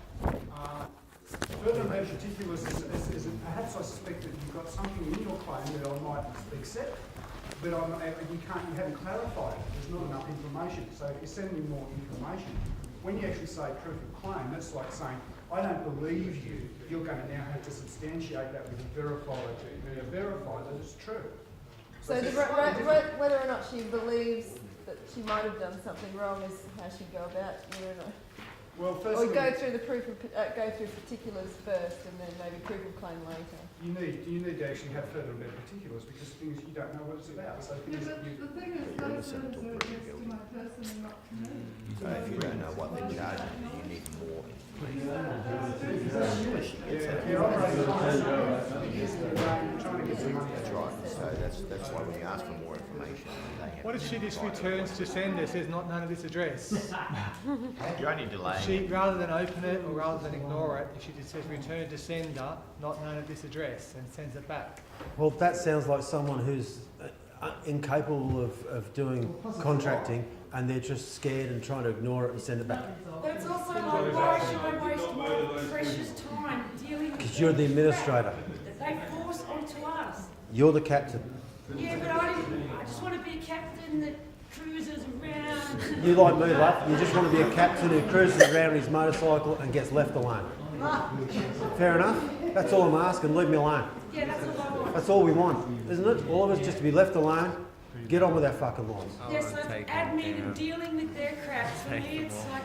Further of their particulars is perhaps I suspect that you've got something in your claim that I might accept, but you haven't clarified it. There's not enough information. So if you send me more information, when you actually say proof of claim, that's like saying, I don't believe you. You're going to now have to substantiate that with verify that it's true. So whether or not she believes that she might have done something wrong is how she go about whether or not. Well, Or go through the go through particulars first, and then maybe proof of claim later. You need to actually have further about particulars because things you don't know what it's about. So Yeah, but the thing is, those letters are addressed to my person and not to me. So if you don't know what they're charging you, you need more information. That's right. So that's why when you ask for more information, they have. What if she just returns to sender, says not known at this address? You're only delaying. She, rather than open it or rather than ignore it, she just says return to sender, not known at this address, and sends it back. Well, that sounds like someone who's incapable of doing contracting, and they're just scared and trying to ignore it and send it back. But it's also like, why should I waste my precious time dealing with Because you're the administrator. that they force onto us? You're the captain. Yeah, but I just want to be a captain that cruises around. You like me, love. You just want to be a captain who cruises around on his motorcycle and gets left alone. Fair enough. That's all I'm asking. Leave me alone. Yeah, that's all I want. That's all we want, isn't it? All of us just to be left alone. Get on with our fucking lives. Yes, so admin and dealing with their crap. For me, it's like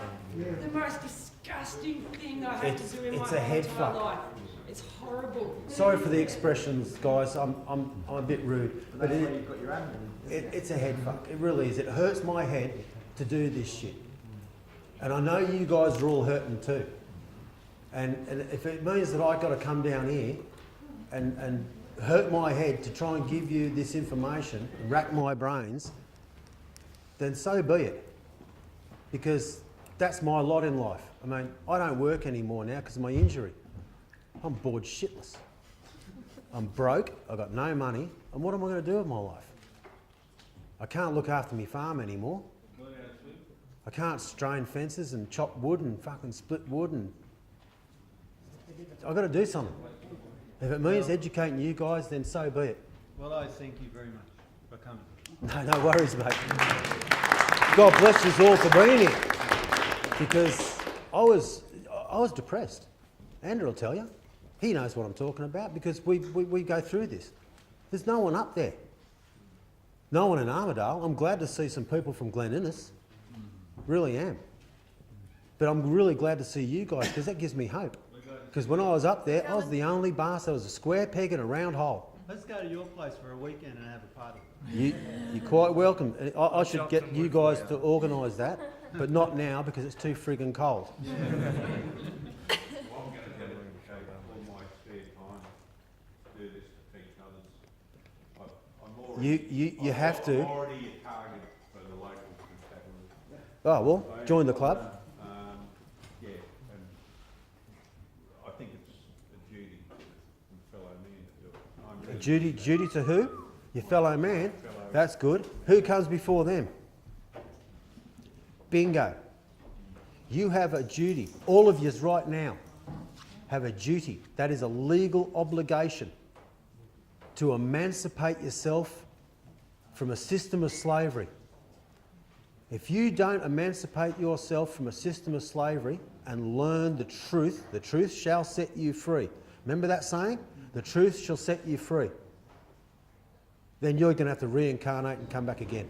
the most disgusting thing I have to do in my It's a head entire fuck. life. It's horrible. Sorry for the expressions, guys. I'm a bit rude, but it's a head fuck. It really is. It hurts my head to do this shit, and I know you guys are all hurting too. And if it means that I got to come down here and hurt my head to try and give you this information, and rack my brains, then so be it. Because that's my lot in life. I mean, I don't work anymore now because of my injury. I'm bored shitless. I'm broke, I've got no money, and what am I going to do with my life? I can't look after my farm anymore. I can't strain fences and chop wood and fucking split wood, and I've got to do something. If it means educating you guys, then so be it. Well, I thank you very much for coming. No worries, mate. God bless you all for being here. Because I was depressed. Andrew will tell you. He knows what I'm talking about because we go through this. There's no one up there. No one in Armidale. I'm glad to see some people from Glen Innes. Really am. But I'm really glad to see you guys because that gives me hope. Because when I was up there, I was the only boss. There was a square peg in a round hole. Let's go to your place for a weekend and have a party. You're quite welcome. I should get you guys to organise that, but not now because it's too friggin' cold. You have to. I'm already a target for the local constabulary. Oh well, join the club. Yeah, and I think it's a duty to fellow men to do it. Duty to who? Your fellow man. That's good. Who comes before them? Bingo. You have a duty. All of yous right now have a duty. That is a legal obligation to emancipate yourself from a system of slavery. If you don't emancipate yourself from a system of slavery and learn the truth shall set you free. Remember that saying? The truth shall set you free. Then you're going to have to reincarnate and come back again.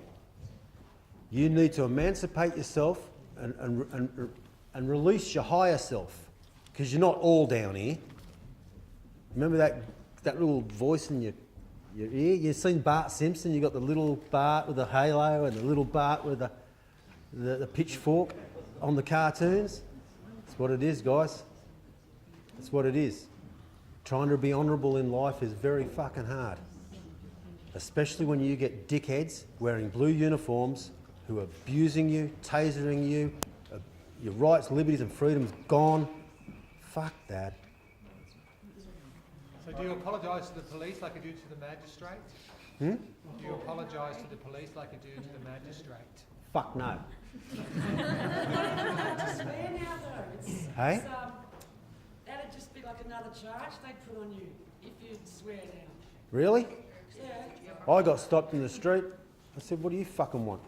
You need to emancipate yourself and release your higher self, because you're not all down here. Remember that little voice in your ear? You've seen Bart Simpson, you've got the little Bart with the halo and the little Bart with the pitchfork on the cartoons. That's what it is, guys. That's what it is. Trying to be honourable in life is very fucking hard. Especially when you get dickheads wearing blue uniforms who are abusing you, tasering you, your rights, liberties and freedoms gone. Fuck that. So do you apologise to the police like you do to the magistrate? Hmm? Do you apologise to the police like you do to the magistrate? Fuck no. Swear now though. Hey? That'd just be like another charge they'd put on you if you swear now. Really? Yeah. I got stopped in the street. I said, what do you fucking want?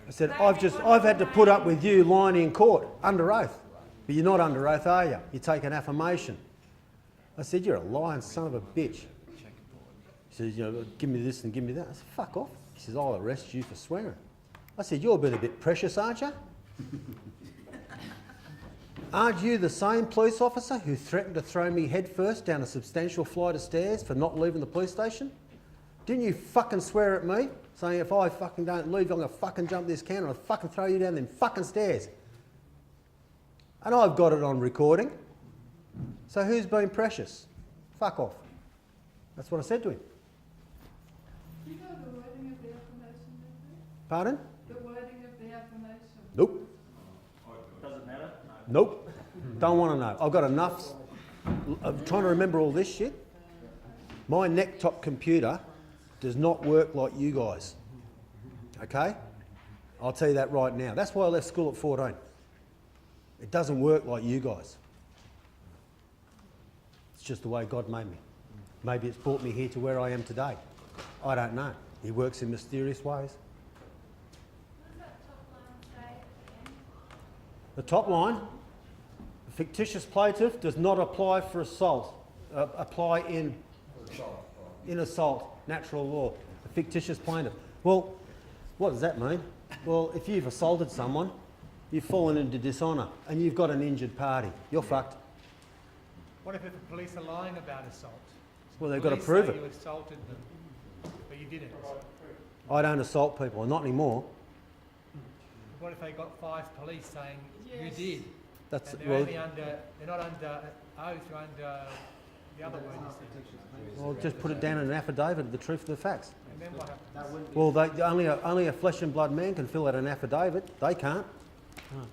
I said, I've had to put up with you lying in court under oath. But you're not under oath, are you? You take an affirmation. I said, you're a lying son of a bitch. He says, give me this and give me that. I said, fuck off. He says, I'll arrest you for swearing. I said, you're being a bit precious, aren't you? Aren't you the same police officer who threatened to throw me headfirst down a substantial flight of stairs for not leaving the police station? Didn't you fucking swear at me, saying if I fucking don't leave, I'm going to fucking jump this can and I'll fucking throw you down them fucking stairs? And I've got it on recording. So who's been precious? Fuck off. That's what I said to him. Do you know the wording of the affirmation? Pardon? The wording of the affirmation? Nope. Does it matter? Nope. Don't want to know. I've got enough. I'm trying to remember all this shit. My neck-top computer does not work like you guys. Okay? I'll tell you that right now. That's why I left school at 14. It doesn't work like you guys. It's just the way God made me. Maybe it's brought me here to where I am today. I don't know. He works in mysterious ways. The top line, a fictitious plaintiff does not apply for assault. Apply in assault, natural law. A fictitious plaintiff. Well, what does that mean? Well, if you've assaulted someone, you've fallen into dishonour and you've got an injured party. You're fucked. What if the police are lying about assault? Well, they've got to prove it. You assaulted them, but you didn't. I don't assault people, not anymore. What if they got 5 police saying you did? That's and they're not under oath, they're under the other word you said. Well, just put it down in an affidavit of the truth of the facts. And then what happens? Well, only a flesh and blood man can fill out an affidavit. They can't. Oh.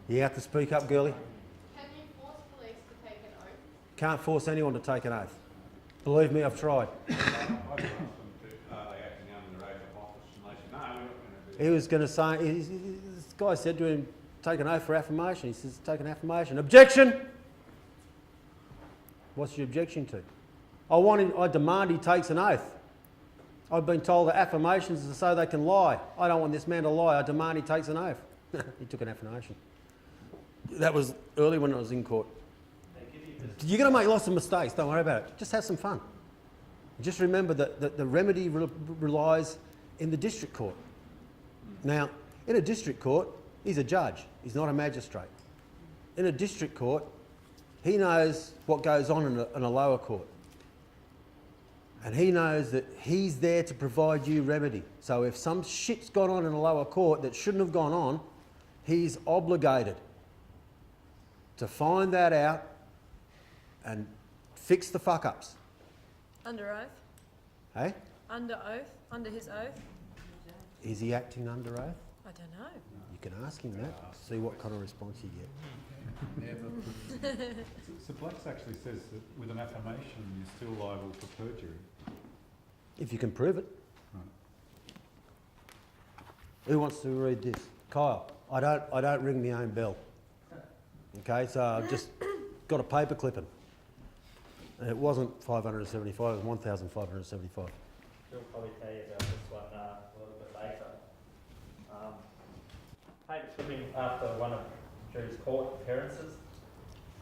You have to speak up, girlie. Can you force police to take an oath? Can't force anyone to take an oath. Believe me, I've tried. I've asked them to, are they acting under oath of office? And they said, no, we're not going to do that. He was going to say, this guy said to him, take an oath for affirmation. He says, take an affirmation. Objection! What's your objection to? I demand he takes an oath. I've been told that affirmations are so they can lie. I don't want this man to lie. I demand he takes an oath. He took an affirmation. That was early when I was in court. You're going to make lots of mistakes. Don't worry about it. Just have some fun. Just remember that the remedy relies in the district court. Now, in a district court, he's a judge. He's not a magistrate. In a district court, he knows what goes on in a lower court. And he knows that he's there to provide you remedy. So if some shit's gone on in a lower court that shouldn't have gone on, he's obligated to find that out and fix the fuck-ups. Under oath? Hey? Under oath? Under his oath? Is he acting under oath? I don't know. You can ask him that, see what kind of response you get. So Blacks actually says that with an affirmation you're still liable for perjury. If you can prove it. Right. Who wants to read this? Kyle. I don't ring my own bell. Okay, so I've just got a paper clipping. And it wasn't 575, it was 1,575. She'll probably tell you about this one a little bit later. Paper clipping after one of Drew's court appearances.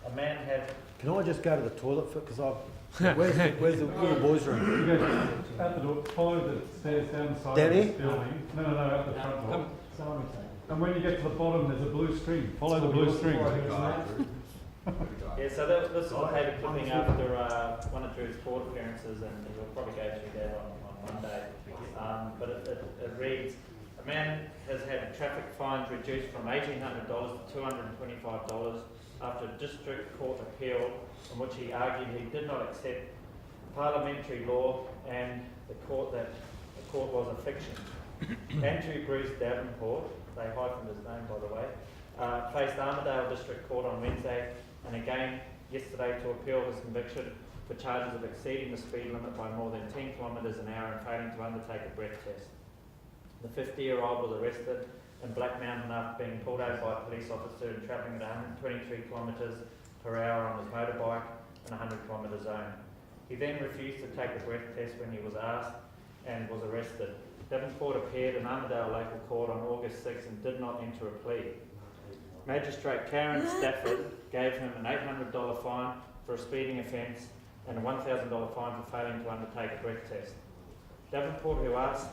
A man had... Can I just go to the toilet because where's the little boys' room? You go out the door, follow the stairs down the side Down of here? this building. No, out the front door. And when you get to the bottom, there's a blue string. Follow the blue string. Yeah, so this was a paper clipping after one of Drew's court appearances, and we'll probably go through that on Monday. But it reads, a man has had traffic fines reduced from $1,800 to $225 after a district court appeal in which he argued he did not accept parliamentary law and the court was a fiction. Andrew Bruce Davenport, they hyphened his name by the way, faced Armidale District Court on Wednesday and again yesterday to appeal his conviction for charges of exceeding the speed limit by more than 10 kilometres an hour and failing to undertake a breath test. The 50-year-old was arrested in Black Mountain after being pulled over by a police officer and travelling at 123 kilometres per hour on his motorbike in a 100-kilometre zone. He then refused to take the breath test when he was asked and was arrested. Davenport appeared in Armidale Local Court on August 6 and did not enter a plea. Magistrate Karen Stafford gave him an $800 fine for a speeding offence and a $1,000 fine for failing to undertake a breath test. Davenport, who asked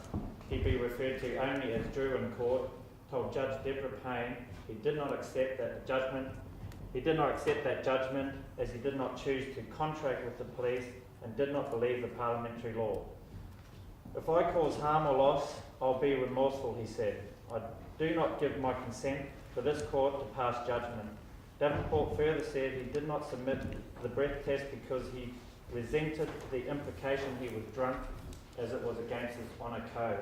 he be referred to only as Drew in court, told Judge Deborah Payne he did not accept that judgment. He did not accept that judgment as he did not choose to contract with the police and did not believe the parliamentary law. If I cause harm or loss, I'll be remorseful, he said. I do not give my consent for this court to pass judgment. Davenport further said he did not submit the breath test because he resented the implication he was drunk as it was against his honour code.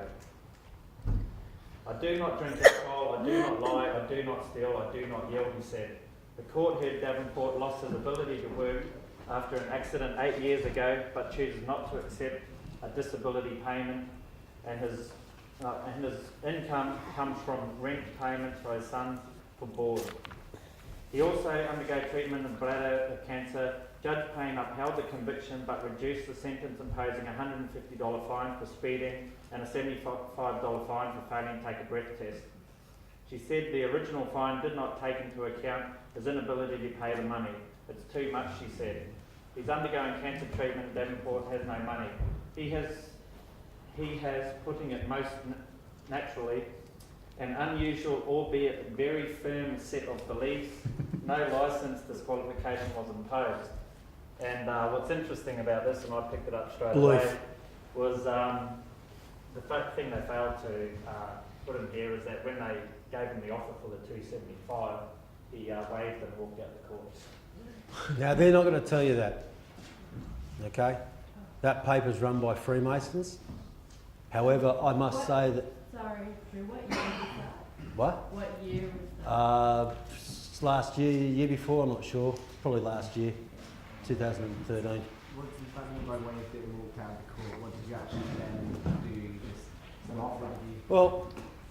I do not drink alcohol, I do not lie, I do not steal, I do not yell, he said. The court heard Davenport lost his ability to work after an accident 8 years ago, but chooses not to accept a disability payment, and his income comes from rent payments for his son for board. He also undergo treatment of bladder cancer. Judge Payne upheld the conviction but reduced the sentence, imposing a $150 fine for speeding and a $75 fine for failing to take a breath test. She said the original fine did not take into account his inability to pay the money. It's too much, she said. He's undergoing cancer treatment. Davenport has no money. He has, putting it most naturally, an unusual, albeit very firm set of beliefs. No licence disqualification was imposed. And what's interesting about this, and I picked it up straight away, was the thing they failed to put in here is that when they gave him the offer for the 275, he waived and walked out the court. Now, they're not going to tell you that, okay? That paper's run by Freemasons. However, I must say that... Sorry, Drew, what year was that? What? What year was that? Last year, year before, I'm not sure. Probably last year, 2013. What does that mean by waived it and walked out of the court? What did you actually then do? You just sort of offer you? Well,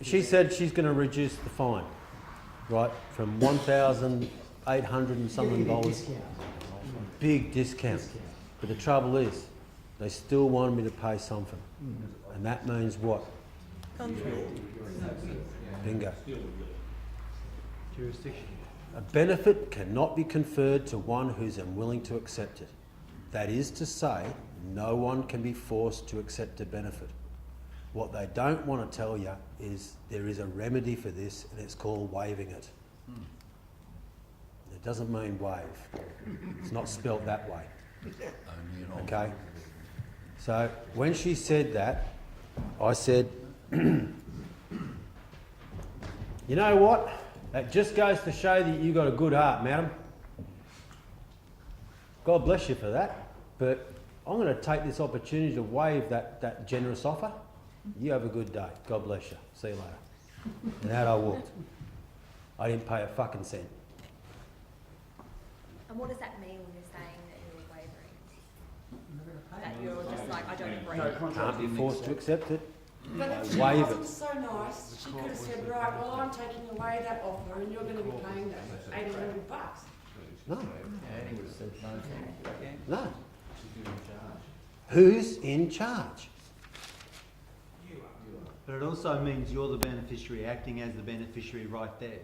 she said she's going to reduce the fine, right, from 1,800 and something dollars. Big discount. But the trouble is, they still want me to pay something. And that means what? Bingo. Jurisdiction. A benefit cannot be conferred to one who's unwilling to accept it. That is to say, no one can be forced to accept a benefit. What they don't want to tell you is there is a remedy for this, and it's called waiving it. It doesn't mean waive. It's not spelt that way. Okay? So when she said that, I said, you know what? That just goes to show that you've got a good heart, madam. God bless you for that. But I'm going to take this opportunity to waive that generous offer. You have a good day. God bless you. See you later. And out I walked. I didn't pay a fucking cent. And what does that mean when you're saying that you're wavering? That you're just like, I don't agree. Can't be forced to accept it. But if she Waive wasn't it. so nice, she could have said, right, well, I'm taking away that offer and you're going to be paying that $1,800. No. No. No. Who's in charge? But it also means you're the beneficiary, acting as the beneficiary right there.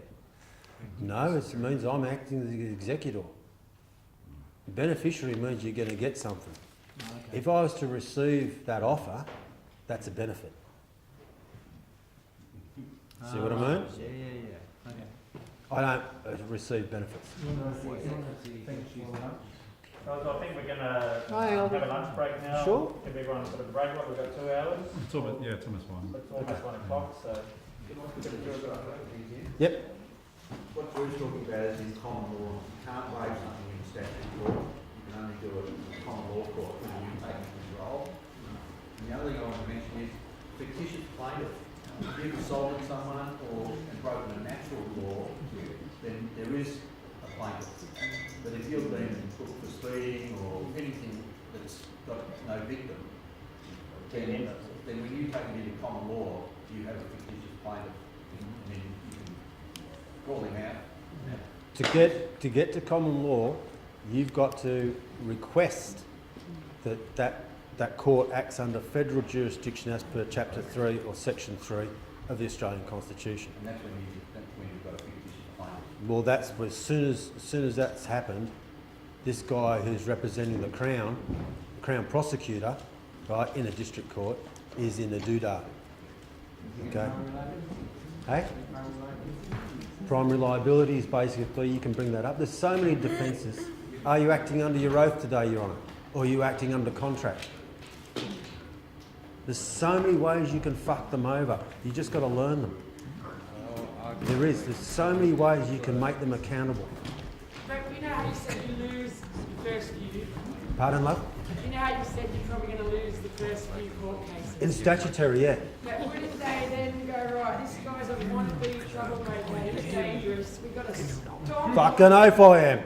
No, it means I'm acting as the executor. Beneficiary means you're going to get something. Okay. If I was to receive that offer, that's a benefit. See what I mean? Yeah. Okay. I don't receive benefits. So I think we're going to Hang on. have a lunch break now. Sure. Give everyone a bit of a break. What, we've got 2 hours? It's almost, yeah, it's almost one. It's almost 1 o'clock, so... Yep. What Drew's talking about is in common law. You can't waive something in statutory court. You can only do it in common law court when you take control. And the other thing I want to mention is fictitious plaintiff. If you've assaulted someone or broken a natural law, then there is a plaintiff. But if you've been booked for speeding or anything that's got no victim, then when you take it into common law, you have a fictitious plaintiff. And then you can call him out. To get to common law, you've got to request that court acts under federal jurisdiction as per Chapter 3 or Section 3 of the Australian Constitution. And that's when you've got a fictitious plaintiff. Well, that's as soon as that's happened, this guy who's representing the Crown prosecutor, right, in a district court, is in a doodah. Okay? Hey? Primary liability is basically, you can bring that up. There's so many defences. Are you acting under your oath today, Your Honour? Or are you acting under contract? There's so many ways you can fuck them over. You just got to learn them. There's so many ways you can make them accountable. But you know how you said you lose the first few? Pardon, love? You know how you said you're probably going to lose the first few court cases? In statutory, yeah. But wouldn't they then go, right, this guy's a wannabe troublemaker, he's dangerous, we've got to stop him. Fucking oath I am.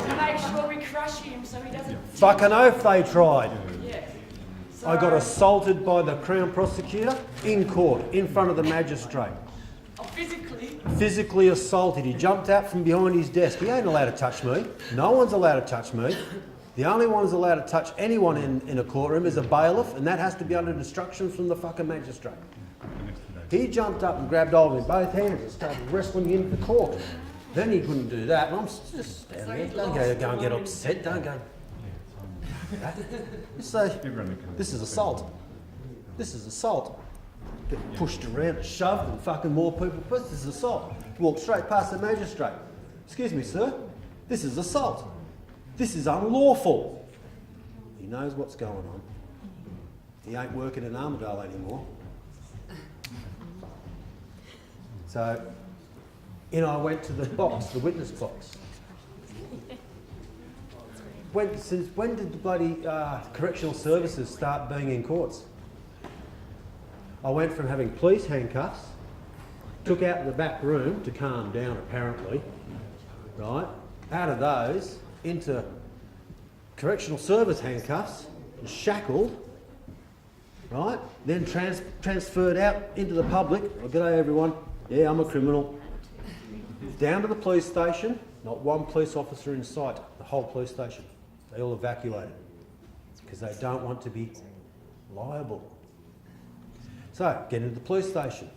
To make sure we crush him so he doesn't... Fucking oath they tried. Yeah. I got assaulted by the Crown prosecutor in court, in front of the magistrate. Oh, physically? Physically assaulted. He jumped out from behind his desk. He ain't allowed to touch me. No one's allowed to touch me. The only one who's allowed to touch anyone in a courtroom is a bailiff, and that has to be under instruction from the fucking magistrate. He jumped up and grabbed hold of me in both hands and started wrestling me into the court. Then he couldn't do that, and I'm just standing there. Don't go and get upset. Don't go. This is assault. This is assault. Get pushed around, shoved, and fucking more people. This is assault. Walk straight past the magistrate. Excuse me, sir. This is assault. This is unlawful. He knows what's going on. He ain't working in Armadale anymore. So, I went to the box, the witness box. Since when did the bloody correctional services start being in courts? I went from having police handcuffs, took out the back room to calm down apparently, right? Out of those, into correctional service handcuffs and shackled, right? Then transferred out into the public. Oh, g'day everyone. Yeah, I'm a criminal. Down to the police station. Not one police officer in sight. The whole police station. They all evacuated because they don't want to be liable. So, get into the police station.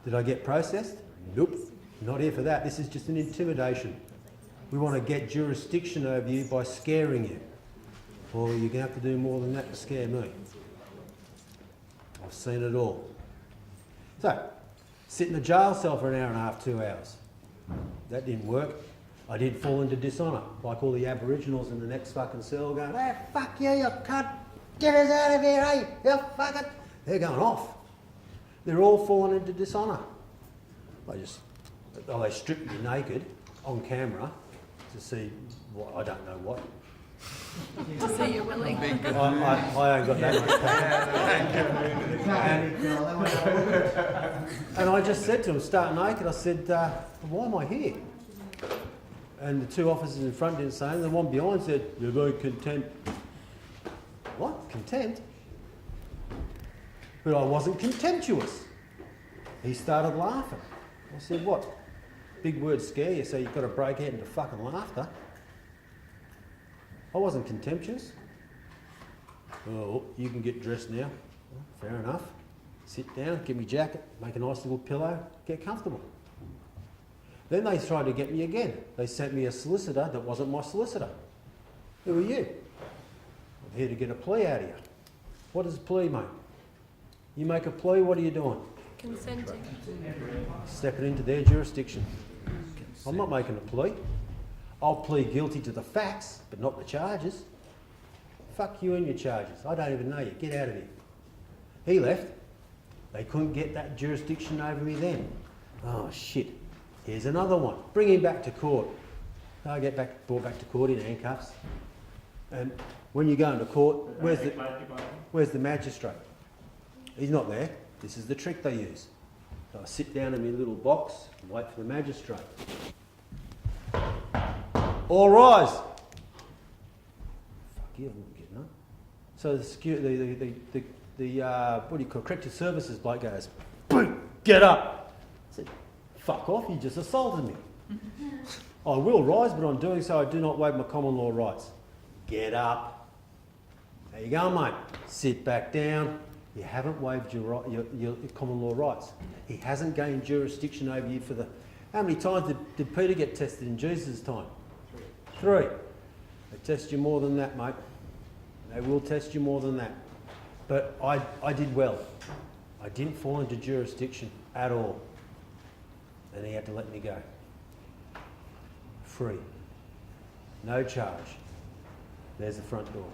Did I get processed? Nope. Not here for that. This is just an intimidation. We want to get jurisdiction over you by scaring you. Well, you're going to have to do more than that to scare me. I've seen it all. So, sit in a jail cell for an hour and a half, 2 hours. That didn't work. I did fall into dishonour, like all the Aboriginals in the next fucking cell going, hey, fuck you, you cunt, get us out of here, hey, you fuck it. They're going off. They're all falling into dishonour. They strip you naked on camera to see what, I don't know what. To see you're willing. I ain't got that much passion. And I just said to him, start naked, I said, why am I here? And the two officers in front didn't say anything. The one behind said, you're very content. What? Content? But I wasn't contemptuous. He started laughing. I said, what? Big words scare you, so you've got to break out into fucking laughter. I wasn't contemptuous. Oh, you can get dressed now. Well, fair enough. Sit down, give me a jacket, make a nice little pillow, get comfortable. Then they tried to get me again. They sent me a solicitor that wasn't my solicitor. Who are you? I'm here to get a plea out of you. What is a plea, mate? You make a plea, what are you doing? Consenting. Stepping into their jurisdiction. I'm not making a plea. I'll plead guilty to the facts, but not the charges. Fuck you and your charges. I don't even know you. Get out of here. He left. They couldn't get that jurisdiction over me then. Oh, shit. Here's another one. Bring him back to court. I get brought back to court in handcuffs. And when you go into court, where's the magistrate? He's not there. This is the trick they use. So I sit down in my little box and wait for the magistrate. All rise. Fuck you, I'm not getting up. So the what do you call corrective services bloke goes, boom, get up. I said, fuck off, you just assaulted me. I will rise, but on doing so I do not waive my common law rights. Get up. There you go, mate. Sit back down. You haven't waived your common law rights. He hasn't gained jurisdiction over you for the... How many times did Peter get tested in Jesus' time? 3. They test you more than that, mate. They will test you more than that. But I did well. I didn't fall into jurisdiction at all. And he had to let me go. Free. No charge. There's the front door.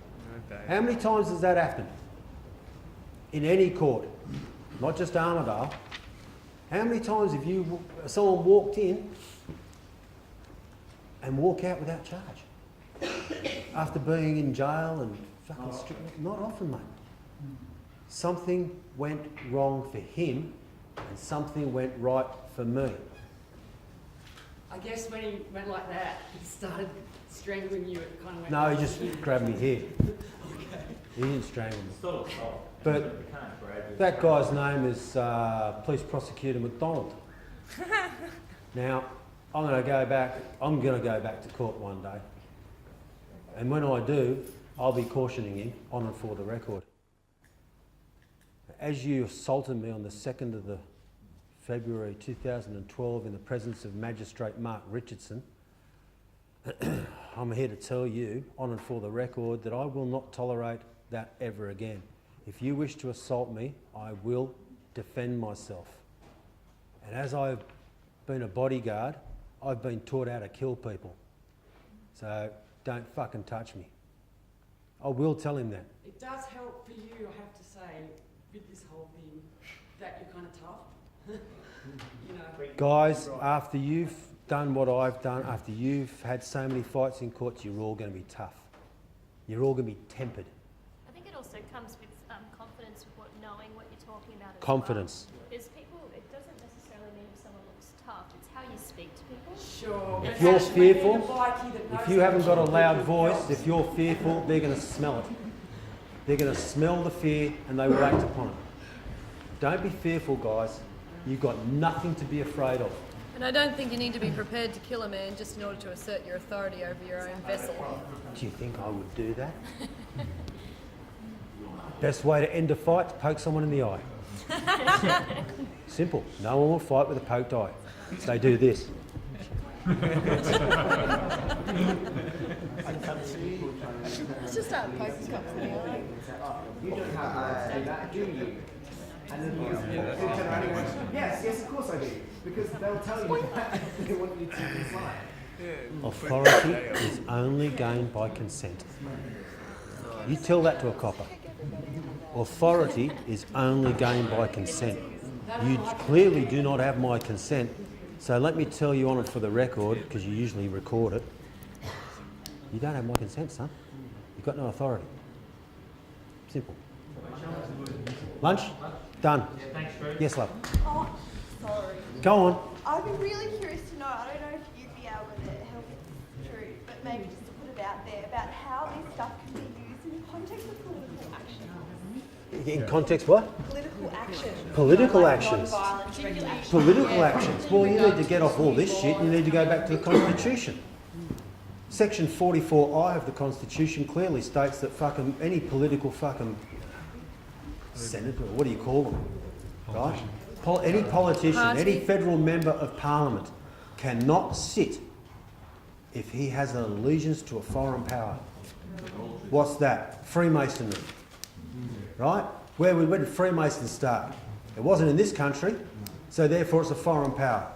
Okay. How many times has that happened? In any court, not just Armidale. How many times have someone walked in and walk out without charge? After being in jail and fucking strict? Not often, mate. Something went wrong for him and something went right for me. I guess when he went like that, he started strangling you, it kind of went... No, he just grabbed me here. Okay. He didn't strangle me. Still assault. But that guy's name is Police Prosecutor McDonald. Now, I'm going to go back to court one day. And when I do, I'll be cautioning him on and for the record. As you assaulted me on the 2nd of February 2012 in the presence of Magistrate Mark Richardson, I'm here to tell you, on and for the record, that I will not tolerate that ever again. If you wish to assault me, I will defend myself. And as I've been a bodyguard, I've been taught how to kill people. So don't fucking touch me. I will tell him that. It does help for you, I have to say, with this whole thing, that you're kind of tough. You know. Guys, after you've done what I've done, after you've had so many fights in courts, you're all going to be tough. You're all going to be tempered. I think it also comes with confidence with knowing what you're talking about as Confidence. well. Because people, it doesn't necessarily mean if someone looks tough tough. It's how you speak to people. Sure. If but you're actually, when fearful, you're the bikie that knows if you haven't got a how to loud people voice, helps. if you're fearful, they're going to smell it. They're going to smell the fear and they will act upon it. Don't be fearful, guys. You've got nothing to be afraid of. And I don't think you need to be prepared to kill a man just in order to assert your authority over your own vessel. Do you think I would do that? Best way to end a fight, to poke someone in the eye. Simple. No one will fight with a poked eye. They do this. Let's just start poking cops in the eye. You don't have rights to do that, do you? And then you turn around and go, yes, of course I do. Because they'll tell you that they want you to comply. Authority is only gained by consent. You tell that to a copper. Authority is only gained by consent. You clearly do not have my consent, so let me tell you on it for the record, because you usually record it. You don't have my consent, son. You've got no authority. Simple. Lunch? Done. Thanks, Drew. Yes, love. Oh, sorry. Go on. I'd be really curious to know, I don't know if you'd be able to help it through, but maybe just to put it out there, about how this stuff can be used in the context of political action. In context what? Political action. Political Like actions. non-violent regulation. Political Yeah. actions. Well, you need to get off all this shit and you need to go back to the Constitution. Section 44I of the Constitution clearly states that fucking any political fucking senator, or what do you call them, right? Any politician, any federal member of parliament cannot sit if he has an allegiance to a foreign power. What's that? Freemasonry. Right? Where did Freemasons start? It wasn't in this country, so therefore it's a foreign power.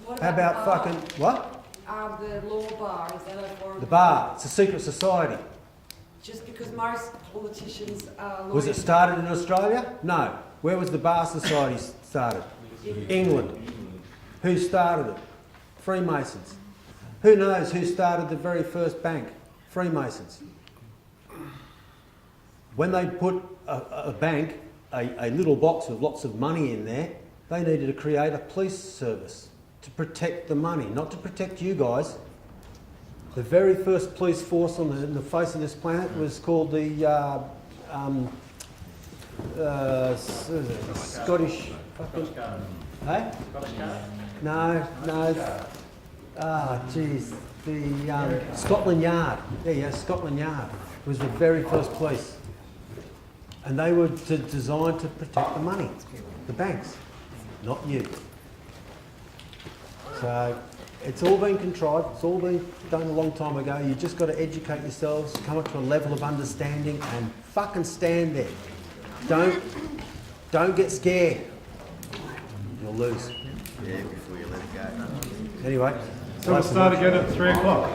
What How about fucking, what? The law bar, is that a foreign The bar. It's a secret society. Just because most politicians are lawyers. Was it started in Australia? No. Where was the bar society started? England. Who started it? Freemasons. Who knows who started the very first bank? Freemasons. When they put a bank, a little box with lots of money in there, they needed to create a police service to protect the money, not to protect you guys. The very first police force on the face of this planet was called the Scottish. Hey? No. Jeez. The Scotland Yard. Yeah, Scotland Yard was the very first police. And they were designed to protect the money, the banks, not you. So it's all been contrived, it's all been done a long time ago. You've just got to educate yourselves, come up to a level of understanding and fucking stand there. Don't get scared. You'll lose. Yeah, before you let it go. Anyway. So we'll start again at 3 o'clock.